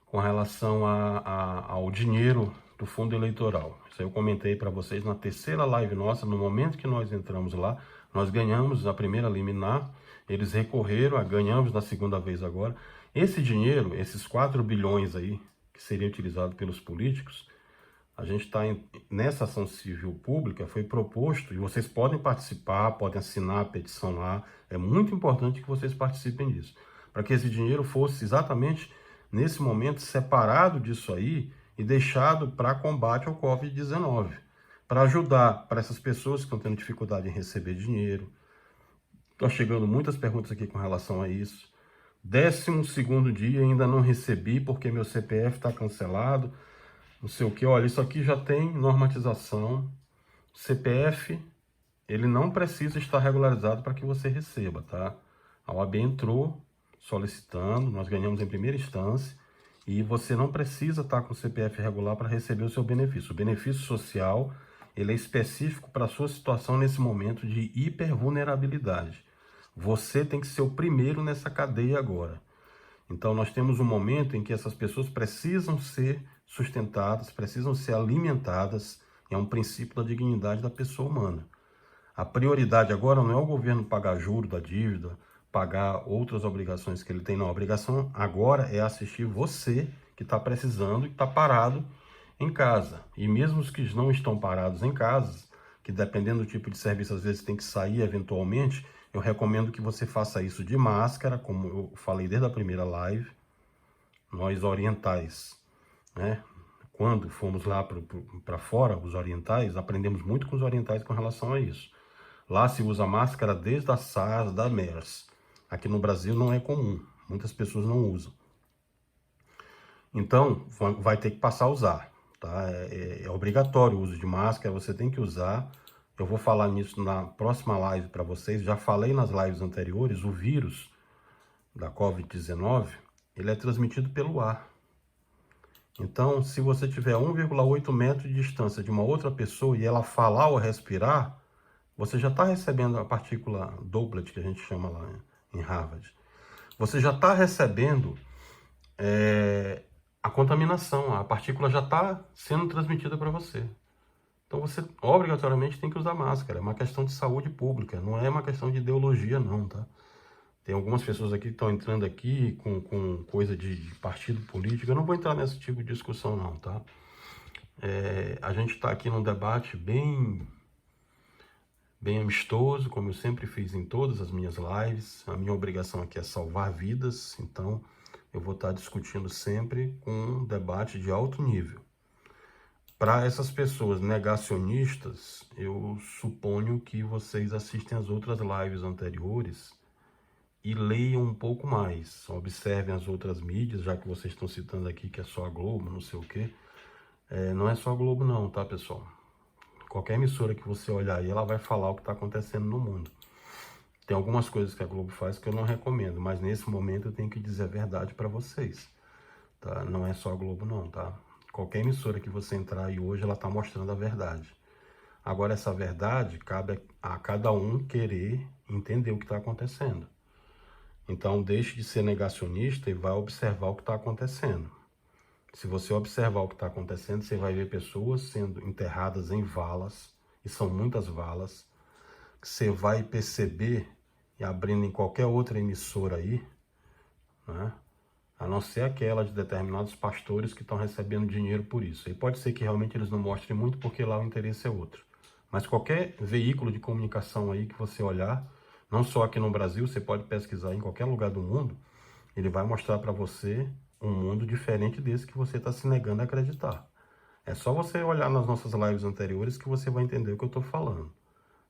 A: com relação ao dinheiro do fundo eleitoral. Isso aí eu comentei para vocês na terceira live nossa. No momento que nós entramos lá, nós ganhamos a primeira liminar, eles recorreram, ganhamos na segunda vez agora. Esse dinheiro, esses 4 bilhões aí, que seria utilizado pelos políticos, a gente está nessa ação civil pública, foi proposto, e vocês podem participar, podem assinar a petição lá, é muito importante que vocês participem disso, para que esse dinheiro fosse exatamente nesse momento separado disso aí e deixado para combate ao Covid-19, para ajudar para essas pessoas que estão tendo dificuldade em receber dinheiro. Estão chegando muitas perguntas aqui com relação a isso. 12º dia ainda não recebi porque meu CPF está cancelado, não sei o que. Olha, isso aqui já tem normatização. CPF, ele não precisa estar regularizado para que você receba, tá? A OAB entrou solicitando, nós ganhamos em primeira instância, e você não precisa estar com o CPF regular para receber o seu benefício. O benefício social, ele é específico para a sua situação nesse momento de hipervulnerabilidade. Você tem que ser o primeiro nessa cadeia agora. Então, nós temos um momento em que essas pessoas precisam ser sustentadas, precisam ser alimentadas, é um princípio da dignidade da pessoa humana. A prioridade agora não é o governo pagar juros da dívida, pagar outras obrigações que ele tem, não. A obrigação agora é assistir você que está precisando e está parado em casa. E mesmo os que não estão parados em casa, que dependendo do tipo de serviço, às vezes tem que sair eventualmente, eu recomendo que você faça isso de máscara, como eu falei desde a primeira live. Nós orientais, né? quando fomos lá para fora, os orientais, aprendemos muito com os orientais com relação a isso. Lá se usa máscara desde a SARS, da MERS. Aqui no Brasil não é comum, muitas pessoas não usam. Então, vai ter que passar a usar, tá? É obrigatório o uso de máscara, você tem que usar. Eu vou falar nisso na próxima live para vocês. Já falei nas lives anteriores, o vírus da Covid-19, ele é transmitido pelo ar. Então, se você tiver 1,8 metros de distância de uma outra pessoa e ela falar ou respirar, você já está recebendo a partícula droplet, que a gente chama lá em Harvard. Você já está recebendo a contaminação, a partícula já está sendo transmitida para você. Então você obrigatoriamente tem que usar máscara. É uma questão de saúde pública, não é uma questão de ideologia não, tá? Tem algumas pessoas aqui que estão entrando aqui com coisa de partido político. Eu não vou entrar nesse tipo de discussão não, tá? A gente está aqui num debate bem amistoso, como eu sempre fiz em todas as minhas lives. A minha obrigação aqui é salvar vidas, então eu vou estar discutindo sempre com um debate de alto nível. Para essas pessoas negacionistas, eu suponho que vocês assistem as outras lives anteriores e leiam um pouco mais. Observem as outras mídias, já que vocês estão citando aqui que é só a Globo, não sei o quê. Não é só a Globo não, tá, pessoal? Qualquer emissora que você olhar aí, ela vai falar o que está acontecendo no mundo. Tem algumas coisas que a Globo faz que eu não recomendo, mas nesse momento eu tenho que dizer a verdade para vocês, tá? Não é só a Globo não, tá? Qualquer emissora que você entrar aí hoje, ela está mostrando a verdade. Agora, essa verdade cabe a cada um querer entender o que está acontecendo. Então, deixe de ser negacionista e vai observar o que está acontecendo. Se você observar o que está acontecendo, você vai ver pessoas sendo enterradas em valas, e são muitas valas, que você vai perceber, e abrindo em qualquer outra emissora aí, né? A não ser aquela de determinados pastores que estão recebendo dinheiro por isso. E pode ser que realmente eles não mostrem muito, porque lá o interesse é outro. Mas qualquer veículo de comunicação aí que você olhar, não só aqui no Brasil, você pode pesquisar em qualquer lugar do mundo, ele vai mostrar para você um mundo diferente desse que você está se negando a acreditar. É só você olhar nas nossas lives anteriores que você vai entender o que eu estou falando.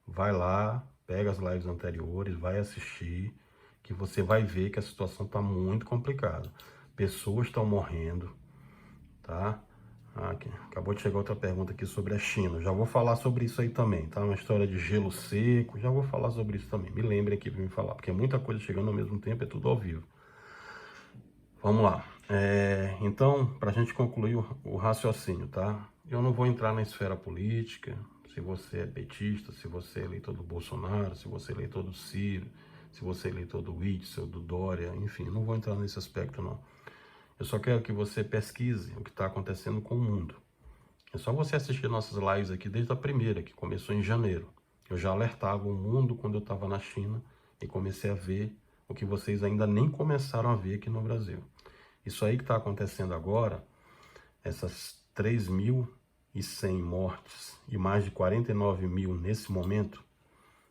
A: Vai lá, pega as lives anteriores, vai assistir, que você vai ver que a situação está muito complicada. Pessoas estão morrendo, tá? Acabou de chegar outra pergunta aqui sobre a China. Já vou falar sobre isso aí também, tá? Uma história de gelo seco, já vou falar sobre isso também. Me lembre aqui para me falar, porque é muita coisa chegando ao mesmo tempo, é tudo ao vivo. Vamos lá. Então, para a gente concluir o raciocínio, tá? Eu não vou entrar na esfera política, se você é petista, se você é eleitor do Bolsonaro, se você é eleitor do Ciro, se você é eleitor do Witzel, do Dória, enfim, não vou entrar nesse aspecto não. Eu só quero que você pesquise o que está acontecendo com o mundo. É só você assistir nossas lives aqui desde a primeira, que começou em janeiro. Eu já alertava o mundo quando eu estava na China e comecei a ver o que vocês ainda nem começaram a ver aqui no Brasil. Isso aí que está acontecendo agora, essas 3.100 mortes e mais de 49 mil nesse momento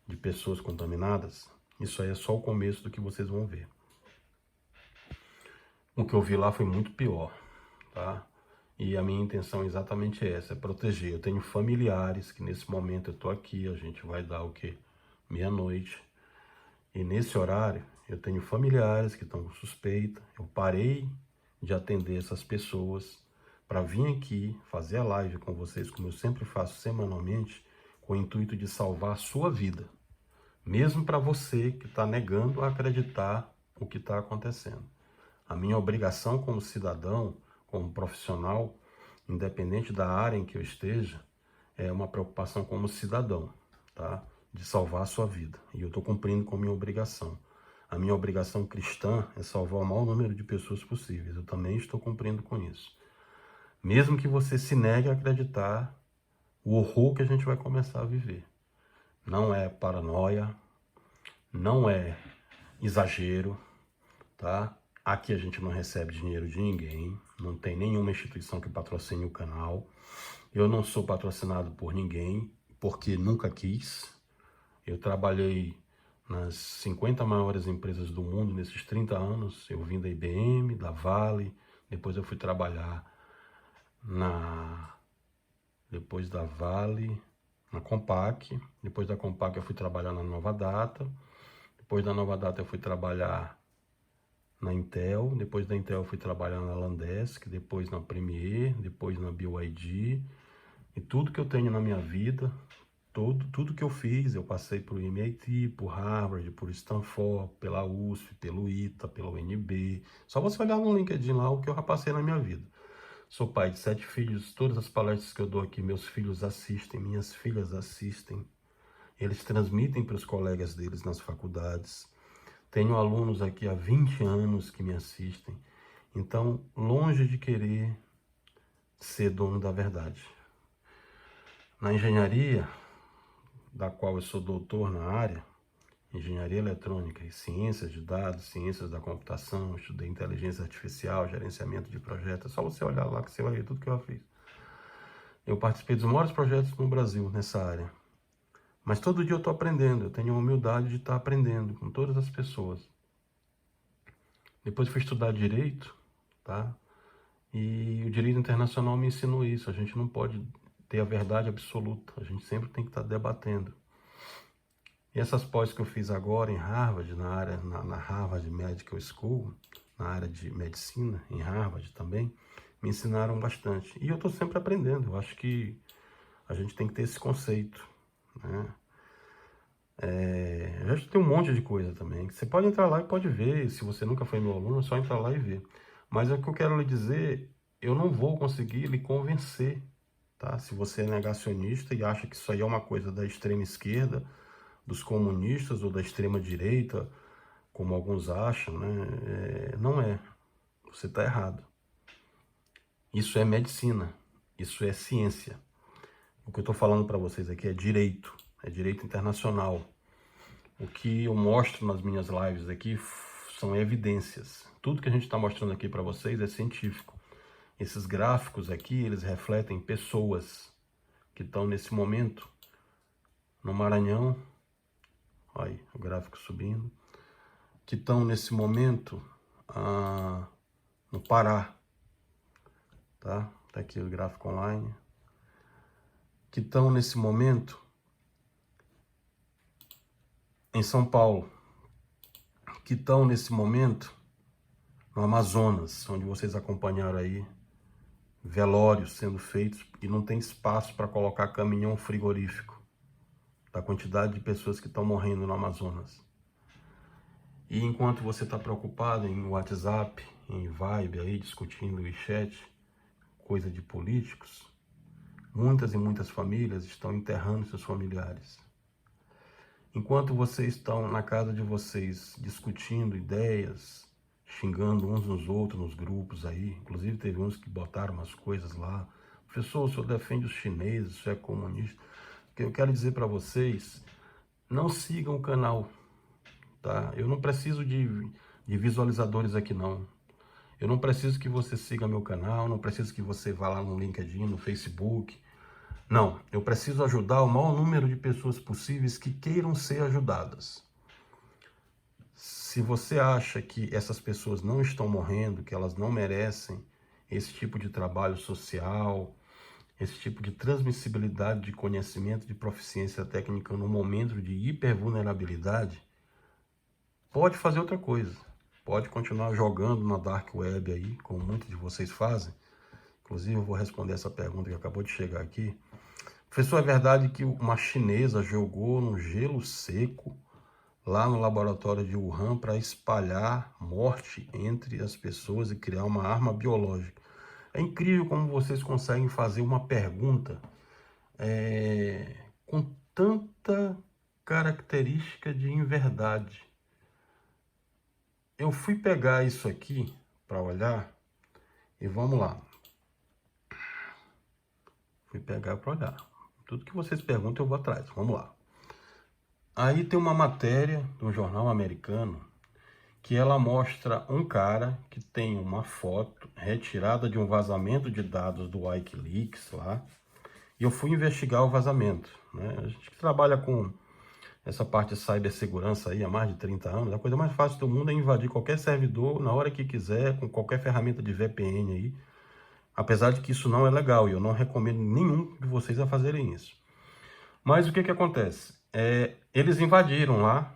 A: de pessoas contaminadas, isso aí é só o começo do que vocês vão ver. O que eu vi lá foi muito pior, tá? E a minha intenção é exatamente essa, é proteger. Eu tenho familiares que nesse momento eu tô aqui, a gente vai dar o quê? Meia-noite. E nesse horário eu tenho familiares que estão com suspeita. Eu parei de atender essas pessoas para vir aqui fazer a live com vocês, como eu sempre faço semanalmente, com o intuito de salvar a sua vida. Mesmo para você que está negando a acreditar o que está acontecendo. A minha obrigação como cidadão, como profissional, independente da área em que eu esteja, é uma preocupação como cidadão, tá? De salvar a sua vida. E eu estou cumprindo com a minha obrigação. A minha obrigação cristã é salvar o maior número de pessoas possíveis. Eu também estou cumprindo com isso. Mesmo que você se negue a acreditar o horror que a gente vai começar a viver. Não é paranoia, não é exagero, tá? Aqui a gente não recebe dinheiro de ninguém, não tem nenhuma instituição que patrocine o canal. Eu não sou patrocinado por ninguém, porque nunca quis. Eu trabalhei nas 50 maiores empresas do mundo nesses 30 anos. Eu vim da IBM, da Vale, depois eu fui trabalhar depois da Vale, na Compaq. Depois da Compaq eu fui trabalhar na Nova Data. Depois da Nova Data eu fui trabalhar na Intel. Depois da Intel eu fui trabalhar na Landesk, depois na Premier, depois na BYD. E tudo que eu tenho na minha vida, tudo que eu fiz, eu passei por MIT, por Harvard, por Stanford, pela USP, pelo ITA, pelo UNB. Só você olhar no LinkedIn lá o que eu já passei na minha vida. Sou pai de 7 filhos, todas as palestras que eu dou aqui, meus filhos assistem, minhas filhas assistem. Eles transmitem para os colegas deles nas faculdades. Tenho alunos aqui há 20 anos que me assistem. Então, longe de querer ser dono da verdade. Na engenharia, da qual eu sou doutor na área, engenharia eletrônica e ciências de dados, ciências da computação, estudei inteligência artificial, gerenciamento de projetos, é só você olhar lá que você vai ver tudo que eu fiz. Eu participei dos maiores projetos no Brasil nessa área. Mas todo dia eu estou aprendendo, eu tenho a humildade de estar aprendendo com todas as pessoas. Depois fui estudar Direito, tá? E o Direito Internacional me ensinou isso, a gente não pode ter a verdade absoluta, a gente sempre tem que estar debatendo. E essas pós que eu fiz agora em Harvard, na Harvard Medical School, na área de medicina, em Harvard também, me ensinaram bastante. E eu estou sempre aprendendo, eu acho que a gente tem que ter esse conceito, né? Eu já tem um monte de coisa também, que você pode entrar lá e pode ver, se você nunca foi meu aluno, é só entrar lá e ver. Mas o que eu quero lhe dizer, eu não vou conseguir lhe convencer, tá? Se você é negacionista e acha que isso aí é uma coisa da extrema esquerda, dos comunistas ou da extrema direita, como alguns acham, né? Não é. Você está errado. Isso é medicina, isso é ciência. O que eu estou falando para vocês aqui é direito internacional. O que eu mostro nas minhas lives aqui são evidências. Tudo que a gente está mostrando aqui para vocês é científico. Esses gráficos aqui, eles refletem pessoas que estão nesse momento no Maranhão. Olha aí, o gráfico subindo. Que estão nesse momento no Pará. Tá? Tá aqui o gráfico online. Que estão nesse momento em São Paulo. Que estão nesse momento no Amazonas, onde vocês acompanharam aí velórios sendo feitos e não tem espaço para colocar caminhão frigorífico da quantidade de pessoas que estão morrendo no Amazonas. E enquanto você está preocupado em WhatsApp, em Vibe aí, discutindo em chat, coisa de políticos, muitas e muitas famílias estão enterrando seus familiares. Enquanto vocês estão na casa de vocês discutindo ideias, xingando uns nos outros nos grupos aí, inclusive teve uns que botaram umas coisas lá. Professor, o senhor defende os chineses, o senhor é comunista. O que eu quero dizer para vocês, não sigam o canal, tá? Eu não preciso de visualizadores aqui não. Eu não preciso que você siga meu canal, não preciso que você vá lá no LinkedIn, no Facebook. Não, eu preciso ajudar o maior número de pessoas possíveis que queiram ser ajudadas. Se você acha que essas pessoas não estão morrendo, que elas não merecem esse tipo de trabalho social, esse tipo de transmissibilidade de conhecimento, de proficiência técnica no momento de hipervulnerabilidade, pode fazer outra coisa. Pode continuar jogando na Dark Web aí, como muitos de vocês fazem. Inclusive, eu vou responder essa pergunta que acabou de chegar aqui. Professor, é verdade que uma chinesa jogou no gelo seco lá no laboratório de Wuhan para espalhar morte entre as pessoas e criar uma arma biológica? É incrível como vocês conseguem fazer uma pergunta com tanta característica de inverdade. Eu fui pegar isso aqui para olhar e vamos lá. Fui pegar para olhar. Tudo que vocês perguntam eu vou atrás. Vamos lá. Aí tem uma matéria de um jornal americano que ela mostra um cara que tem uma foto retirada de um vazamento de dados do Wikileaks lá. E eu fui investigar o vazamento, né? A gente que trabalha com essa parte de cibersegurança aí há mais de 30 anos, a coisa mais fácil do mundo é invadir qualquer servidor na hora que quiser, com qualquer ferramenta de VPN aí. Apesar de que isso não é legal e eu não recomendo nenhum de vocês a fazerem isso. Mas o que que acontece? Eles invadiram lá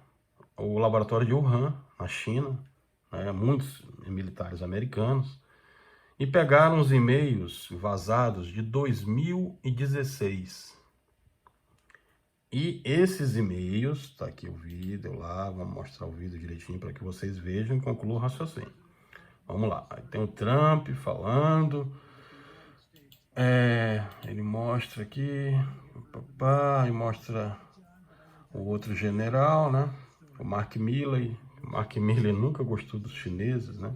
A: o laboratório de Wuhan, na China, né, muitos militares americanos, e pegaram os e-mails vazados de 2016. E esses e-mails, tá aqui o vídeo lá, vamos mostrar o vídeo direitinho para que vocês vejam e concluam o raciocínio. Vamos lá, aí tem o Trump falando, ele mostra aqui, e mostra o outro general, né, o Mark Milley. O Mark Milley nunca gostou dos chineses, né.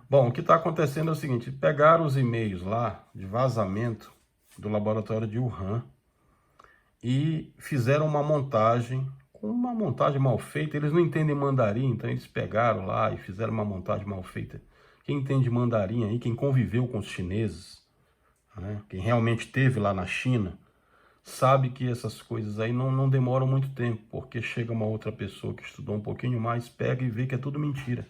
A: Bom, o que está acontecendo é o seguinte, pegaram os e-mails lá de vazamento do laboratório de Wuhan e fizeram uma montagem mal feita. Eles não entendem mandarim, então eles pegaram lá e fizeram uma montagem mal feita. Quem entende mandarim aí, quem conviveu com os chineses, né, quem realmente esteve lá na China, sabe que essas coisas aí não demoram muito tempo, porque chega uma outra pessoa que estudou um pouquinho mais, pega e vê que é tudo mentira.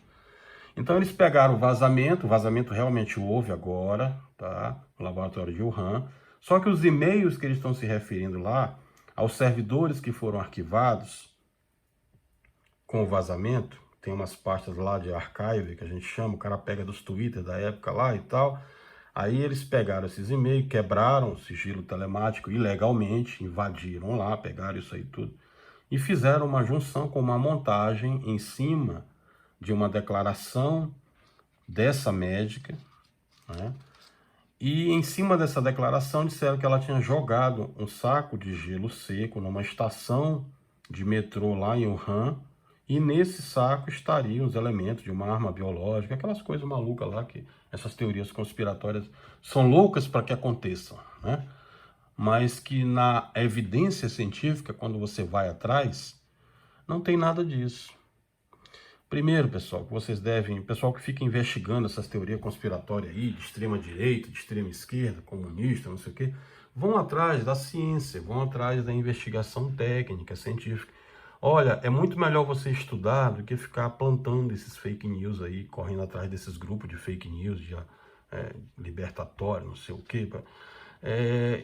A: Então eles pegaram o vazamento realmente houve agora, tá? No laboratório de Wuhan. Só que os e-mails que eles estão se referindo lá, aos servidores que foram arquivados com o vazamento, tem umas pastas lá de archive que a gente chama, o cara pega dos Twitter da época lá e tal. Aí eles pegaram esses e-mails, quebraram o sigilo telemático ilegalmente, invadiram lá, pegaram isso aí tudo e fizeram uma junção com uma montagem em cima de uma declaração dessa médica, né? E em cima dessa declaração disseram que ela tinha jogado um saco de gelo seco numa estação de metrô lá em Wuhan, e nesse saco estariam os elementos de uma arma biológica, aquelas coisas malucas lá, que essas teorias conspiratórias são loucas para que aconteçam, né? Mas que na evidência científica, quando você vai atrás, não tem nada disso. Primeiro, pessoal, que vocês devem, pessoal que fica investigando essas teorias conspiratórias aí, de extrema direita, de extrema esquerda, comunista, não sei o quê, vão atrás da ciência, vão atrás da investigação técnica, científica. Olha, é muito melhor você estudar do que ficar plantando esses fake news aí, correndo atrás desses grupos de fake news, de libertatório, não sei o quê.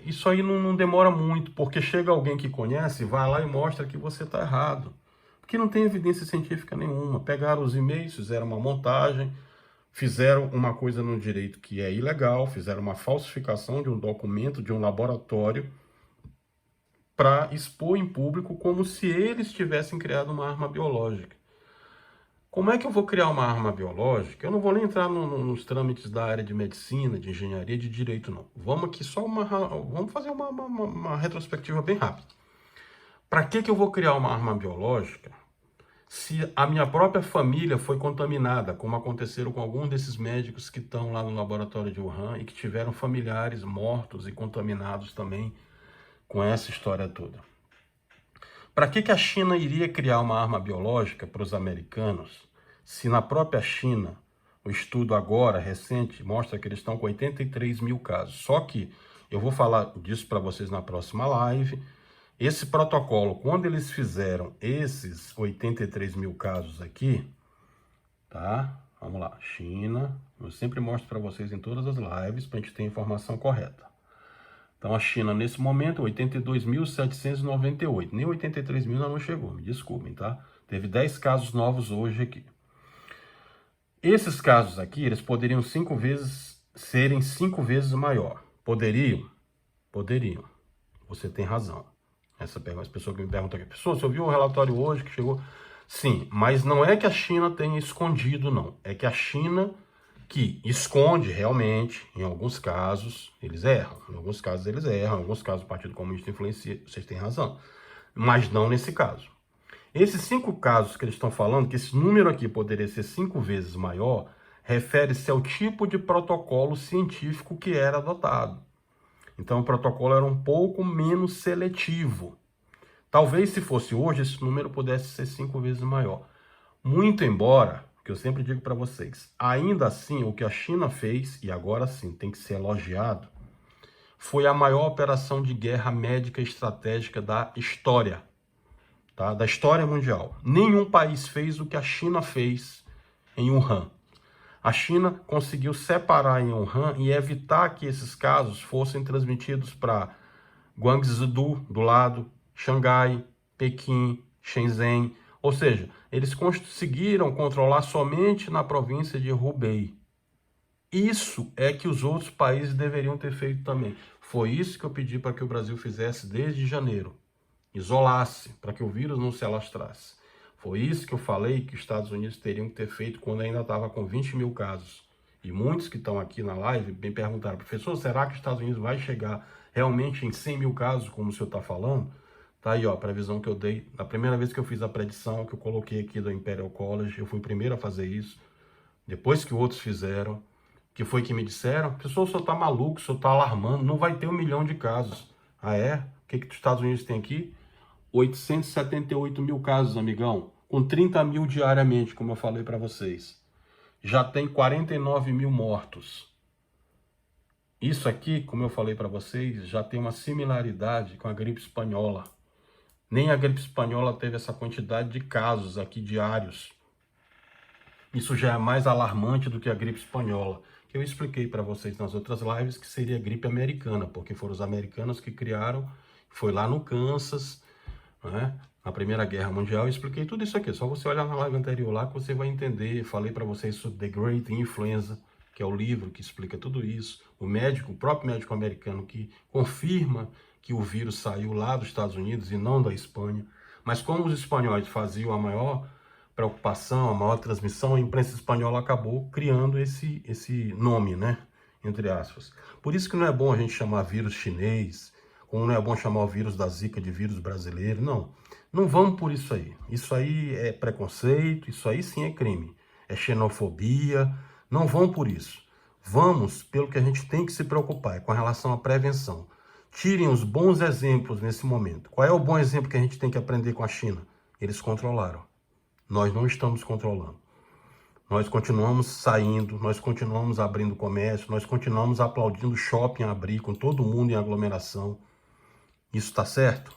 A: Isso aí não demora muito, porque chega alguém que conhece, vai lá e mostra que você está errado. Porque não tem evidência científica nenhuma. Pegaram os e-mails, fizeram uma montagem, fizeram uma coisa no direito que é ilegal, fizeram uma falsificação de um documento de um laboratório para expor em público como se eles tivessem criado uma arma biológica. Como é que eu vou criar uma arma biológica? Eu não vou nem entrar nos trâmites da área de medicina, de engenharia, de direito, não. Vamos aqui vamos fazer uma retrospectiva bem rápida. Para que eu vou criar uma arma biológica se a minha própria família foi contaminada, como aconteceram com alguns desses médicos que estão lá no laboratório de Wuhan e que tiveram familiares mortos e contaminados também com essa história toda? Para que a China iria criar uma arma biológica para os americanos se na própria China, o estudo agora, recente, mostra que eles estão com 83 mil casos? Só que eu vou falar disso para vocês na próxima live. Esse protocolo, quando eles fizeram esses 83 mil casos aqui, tá? Vamos lá, China, eu sempre mostro para vocês em todas as lives para a gente ter a informação correta. Então a China nesse momento, 82.798, nem 83 mil não chegou, me desculpem, tá? Teve 10 casos novos hoje aqui. Esses casos aqui, eles poderiam serem 5 vezes maior. Poderiam? Poderiam. Você tem razão. Essa pessoa que me pergunta aqui, pessoa, você ouviu o relatório hoje que chegou? Sim, mas não é que a China tenha escondido, não. É que a China que esconde realmente, em alguns casos, eles erram. Em alguns casos eles erram, em alguns casos o Partido Comunista influencia, vocês têm razão. Mas não nesse caso. Esses 5 casos que eles estão falando, que esse número aqui poderia ser 5 vezes maior, refere-se ao tipo de protocolo científico que era adotado. Então o protocolo era um pouco menos seletivo. Talvez se fosse hoje, esse número pudesse ser 5 vezes maior. Muito embora, que eu sempre digo para vocês, ainda assim o que a China fez, e agora sim tem que ser elogiado, foi a maior operação de guerra médica estratégica da história, tá? Da história mundial. Nenhum país fez o que a China fez em Wuhan. A China conseguiu separar em Wuhan e evitar que esses casos fossem transmitidos para Guangzhou do lado, Xangai, Pequim, Shenzhen. Ou seja, eles conseguiram controlar somente na província de Hubei. Isso é que os outros países deveriam ter feito também. Foi isso que eu pedi para que o Brasil fizesse desde janeiro. Isolasse, para que o vírus não se alastrasse. Foi isso que eu falei que os Estados Unidos teriam que ter feito quando ainda estava com 20 mil casos. E muitos que estão aqui na live me perguntaram, professor, será que os Estados Unidos vai chegar realmente em 100 mil casos, como o senhor está falando? Tá aí, ó, a previsão que eu dei. Na primeira vez que eu fiz a predição, que eu coloquei aqui do Imperial College, eu fui o primeiro a fazer isso. Depois que outros fizeram, que foi que me disseram, professor, o senhor está maluco, o senhor está alarmando, não vai ter 1 milhão de casos. Ah, é? O que os Estados Unidos têm aqui? 878 mil casos, amigão, com 30 mil diariamente, como eu falei para vocês. Já tem 49 mil mortos. Isso aqui, como eu falei para vocês, já tem uma similaridade com a gripe espanhola. Nem a gripe espanhola teve essa quantidade de casos aqui diários. Isso já é mais alarmante do que a gripe espanhola, que eu expliquei para vocês nas outras lives que seria a gripe americana, porque foram os americanos que criaram, foi lá no Kansas, né? Na Primeira Guerra Mundial, eu expliquei tudo isso aqui. Só você olhar na live anterior lá que você vai entender. Falei para vocês sobre The Great Influenza, que é o livro que explica tudo isso. O próprio médico americano que confirma que o vírus saiu lá dos Estados Unidos e não da Espanha. Mas como os espanhóis faziam a maior preocupação, a maior transmissão, a imprensa espanhola acabou criando esse nome, né? Entre aspas. Por isso que não é bom a gente chamar vírus chinês, como não é bom chamar o vírus da Zika de vírus brasileiro, não. Não vamos por isso aí. Isso aí é preconceito, isso aí sim é crime. É xenofobia, não vão por isso. Vamos pelo que a gente tem que se preocupar, é com relação à prevenção. Tirem os bons exemplos nesse momento. Qual é o bom exemplo que a gente tem que aprender com a China? Eles controlaram. Nós não estamos controlando. Nós continuamos saindo, nós continuamos abrindo comércio, nós continuamos aplaudindo o shopping abrir com todo mundo em aglomeração. Isso está certo?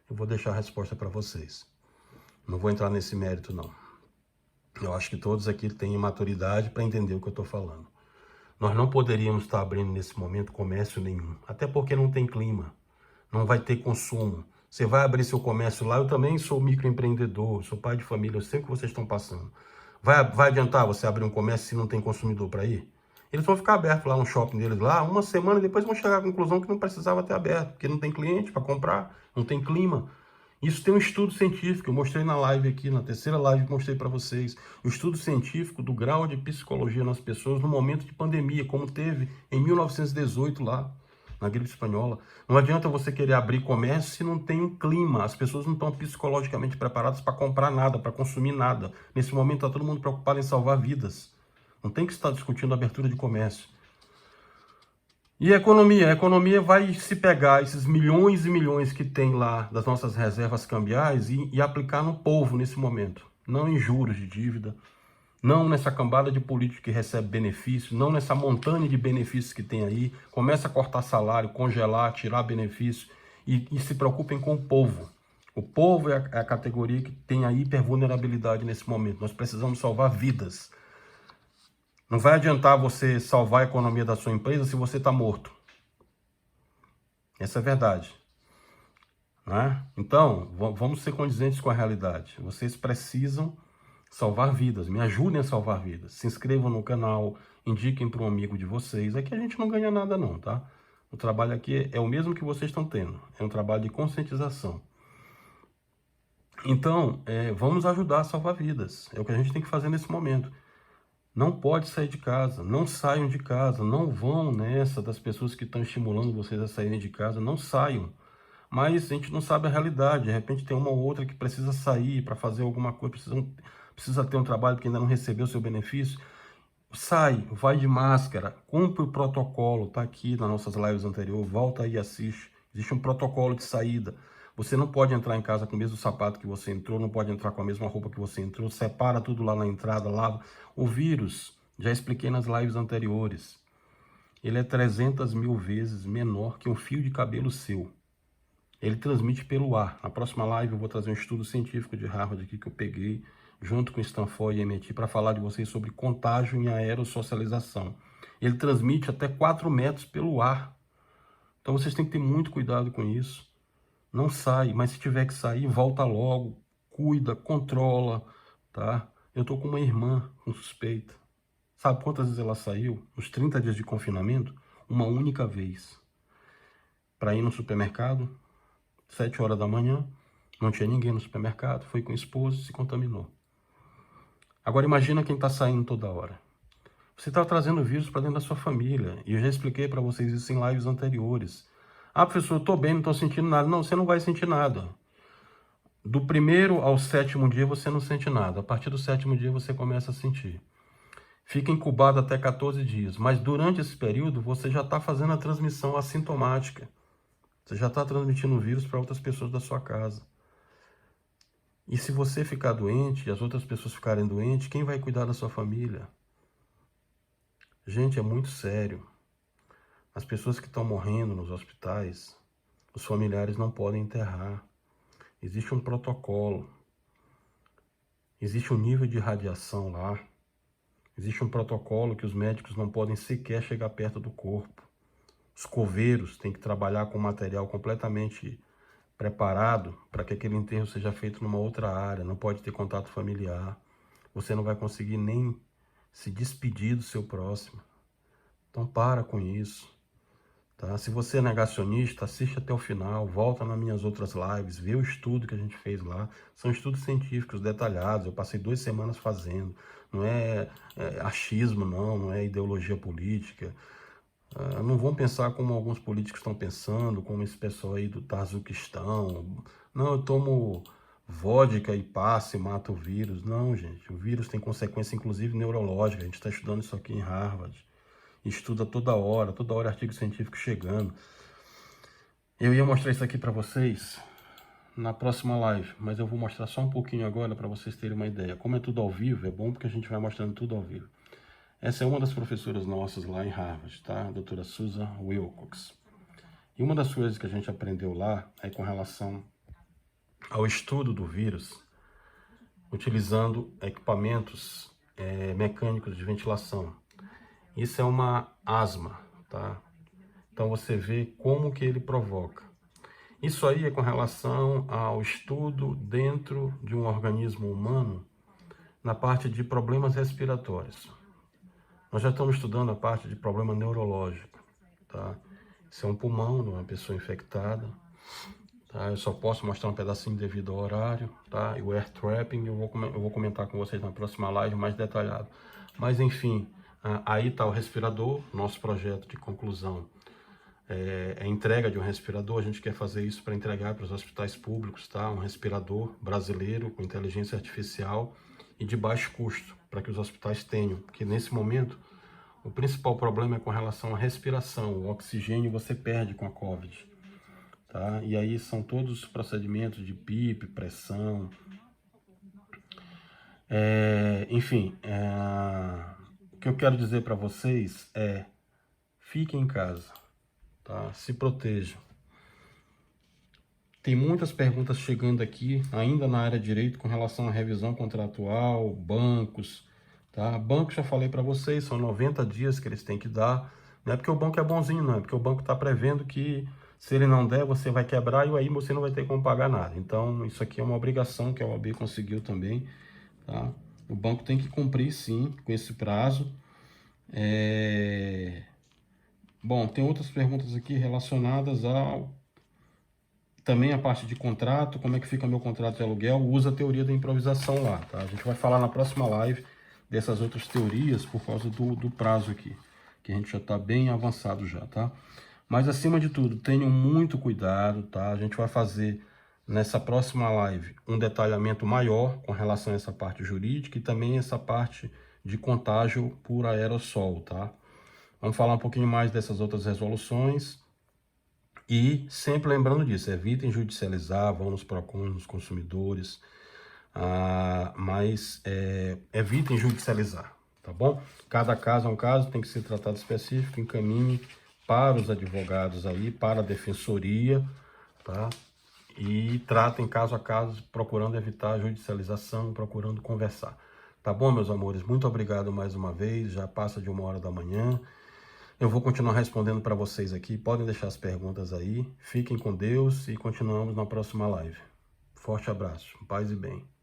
A: Eu vou deixar a resposta para vocês. Não vou entrar nesse mérito, não. Eu acho que todos aqui têm maturidade para entender o que eu estou falando. Nós não poderíamos estar abrindo nesse momento comércio nenhum, até porque não tem clima, não vai ter consumo. Você vai abrir seu comércio lá, eu também sou microempreendedor, sou pai de família, eu sei o que vocês estão passando. Vai adiantar você abrir um comércio se não tem consumidor para ir? Eles vão ficar abertos lá no shopping deles lá, uma semana e depois vão chegar à conclusão que não precisava ter aberto, porque não tem cliente para comprar, não tem clima. Isso tem um estudo científico, eu mostrei na live aqui, na terceira live mostrei para vocês, o estudo científico do grau de psicologia nas pessoas no momento de pandemia, como teve em 1918 lá, na gripe espanhola. Não adianta você querer abrir comércio se não tem um clima, as pessoas não estão psicologicamente preparadas para comprar nada, para consumir nada. Nesse momento está todo mundo preocupado em salvar vidas. Não tem que estar discutindo a abertura de comércio. E a economia vai se pegar esses milhões e milhões que tem lá das nossas reservas cambiais e aplicar no povo nesse momento. Não em juros de dívida, não nessa cambada de político que recebe benefício, não nessa montanha de benefícios que tem aí. Começa a cortar salário, congelar, tirar benefício e se preocupem com o povo. O povo é a categoria que tem a hipervulnerabilidade nesse momento. Nós precisamos salvar vidas. Não vai adiantar você salvar a economia da sua empresa se você está morto. Essa é a verdade. Né? Então, vamos ser condizentes com a realidade. Vocês precisam salvar vidas. Me ajudem a salvar vidas. Se inscrevam no canal, indiquem para um amigo de vocês. Aqui a gente não ganha nada não, tá? O trabalho aqui é o mesmo que vocês estão tendo. É um trabalho de conscientização. Então, vamos ajudar a salvar vidas. É o que a gente tem que fazer nesse momento. Não pode sair de casa, não saiam de casa, não vão nessa das pessoas que estão estimulando vocês a saírem de casa, não saiam. Mas a gente não sabe a realidade, de repente tem uma ou outra que precisa sair para fazer alguma coisa, precisa ter um trabalho porque ainda não recebeu seu benefício. Sai, vai de máscara, cumpre o protocolo, tá aqui nas nossas lives anteriores, volta aí e assiste. Existe um protocolo de saída. Você não pode entrar em casa com o mesmo sapato que você entrou, não pode entrar com a mesma roupa que você entrou, separa tudo lá na entrada, lava. O vírus, já expliquei nas lives anteriores, ele é 300 mil vezes menor que um fio de cabelo seu. Ele transmite pelo ar. Na próxima live eu vou trazer um estudo científico de Harvard aqui que eu peguei, junto com Stanford e MIT, para falar de vocês sobre contágio em aerossocialização. Ele transmite até 4 metros pelo ar. Então vocês têm que ter muito cuidado com isso. Não sai, mas se tiver que sair, volta logo, cuida, controla, tá? Eu tô com uma irmã com suspeita. Sabe quantas vezes ela saiu? Nos 30 dias de confinamento, uma única vez. Para ir no supermercado, 7 horas da manhã, não tinha ninguém no supermercado, foi com o esposo e se contaminou. Agora imagina quem está saindo toda hora. Você está trazendo vírus para dentro da sua família. E eu já expliquei para vocês isso em lives anteriores. Ah, professor, eu estou bem, não estou sentindo nada. Não, você não vai sentir nada. Do 1º ao 7º dia você não sente nada. A partir do 7º dia você começa a sentir. Fica incubado até 14 dias. Mas durante esse período você já está fazendo a transmissão assintomática. Você já está transmitindo o vírus para outras pessoas da sua casa. E se você ficar doente e as outras pessoas ficarem doentes, quem vai cuidar da sua família? Gente, é muito sério. As pessoas que estão morrendo nos hospitais, os familiares não podem enterrar. Existe um protocolo. Existe um nível de radiação lá. Existe um protocolo que os médicos não podem sequer chegar perto do corpo. Os coveiros têm que trabalhar com material completamente preparado para que aquele enterro seja feito numa outra área. Não pode ter contato familiar. Você não vai conseguir nem se despedir do seu próximo. Então para com isso. Tá? Se você é negacionista, assiste até o final, volta nas minhas outras lives, vê o estudo que a gente fez lá. São estudos científicos detalhados, eu passei 2 semanas fazendo. Não é achismo, não é ideologia política. Não vão pensar como alguns políticos estão pensando, como esse pessoal aí do Tazuquistão. Não, eu tomo vodka e passe e mato o vírus. Não, gente, o vírus tem consequência inclusive neurológica. A gente está estudando isso aqui em Harvard. Estuda toda hora artigo científico chegando. Eu ia mostrar isso aqui para vocês na próxima live, mas eu vou mostrar só um pouquinho agora para vocês terem uma ideia. Como é tudo ao vivo, é bom porque a gente vai mostrando tudo ao vivo. Essa é uma das professoras nossas lá em Harvard, tá? A doutora Susan Wilcox. E uma das coisas que a gente aprendeu lá é com relação ao estudo do vírus, utilizando equipamentos mecânicos de ventilação. Isso é uma asma, tá? Então você vê como que ele provoca. Isso aí é com relação ao estudo dentro de um organismo humano na parte de problemas respiratórios. Nós já estamos estudando a parte de problema neurológico, tá? Isso é um pulmão de uma pessoa infectada, tá? Eu só posso mostrar um pedacinho devido ao horário, tá? E o air trapping eu vou comentar com vocês na próxima live mais detalhado. Mas enfim, aí está o respirador, nosso projeto de conclusão. A entrega de um respirador, a gente quer fazer isso para entregar para os hospitais públicos, tá? Um respirador brasileiro com inteligência artificial e de baixo custo, para que os hospitais tenham. Porque nesse momento, o principal problema é com relação à respiração. O oxigênio você perde com a COVID, tá? E aí são todos os procedimentos de PIP, pressão. Enfim, o que eu quero dizer para vocês é: fiquem em casa, tá? Se protejam. Tem muitas perguntas chegando aqui, ainda na área de direito, com relação à revisão contratual, bancos, tá? Banco, já falei para vocês, são 90 dias que eles têm que dar. Não é porque o banco é bonzinho, não. É porque o banco está prevendo que se ele não der, você vai quebrar e aí você não vai ter como pagar nada. Então, isso aqui é uma obrigação que a OAB conseguiu também, tá? O banco tem que cumprir, sim, com esse prazo. Bom, tem outras perguntas aqui relacionadas ao... Também a parte de contrato, como é que fica meu contrato de aluguel, usa a teoria da improvisação lá, tá? A gente vai falar na próxima live dessas outras teorias por causa do prazo aqui, que a gente já está bem avançado já, tá? Mas acima de tudo, tenham muito cuidado, tá? A gente vai fazer nessa próxima live um detalhamento maior com relação a essa parte jurídica e também essa parte de contágio por aerossol, tá? Vamos falar um pouquinho mais dessas outras resoluções. E sempre lembrando disso, evitem judicializar, vão nos PROCONs, nos consumidores, mas evitem judicializar, tá bom? Cada caso é um caso, tem que ser tratado específico, encaminhe para os advogados aí, para a defensoria, tá? e tratem caso a caso, procurando evitar a judicialização, procurando conversar. Tá bom, meus amores? Muito obrigado mais uma vez, já passa de 1h da manhã. Eu vou continuar respondendo para vocês aqui, podem deixar as perguntas aí. Fiquem com Deus e continuamos na próxima live. Forte abraço, paz e bem.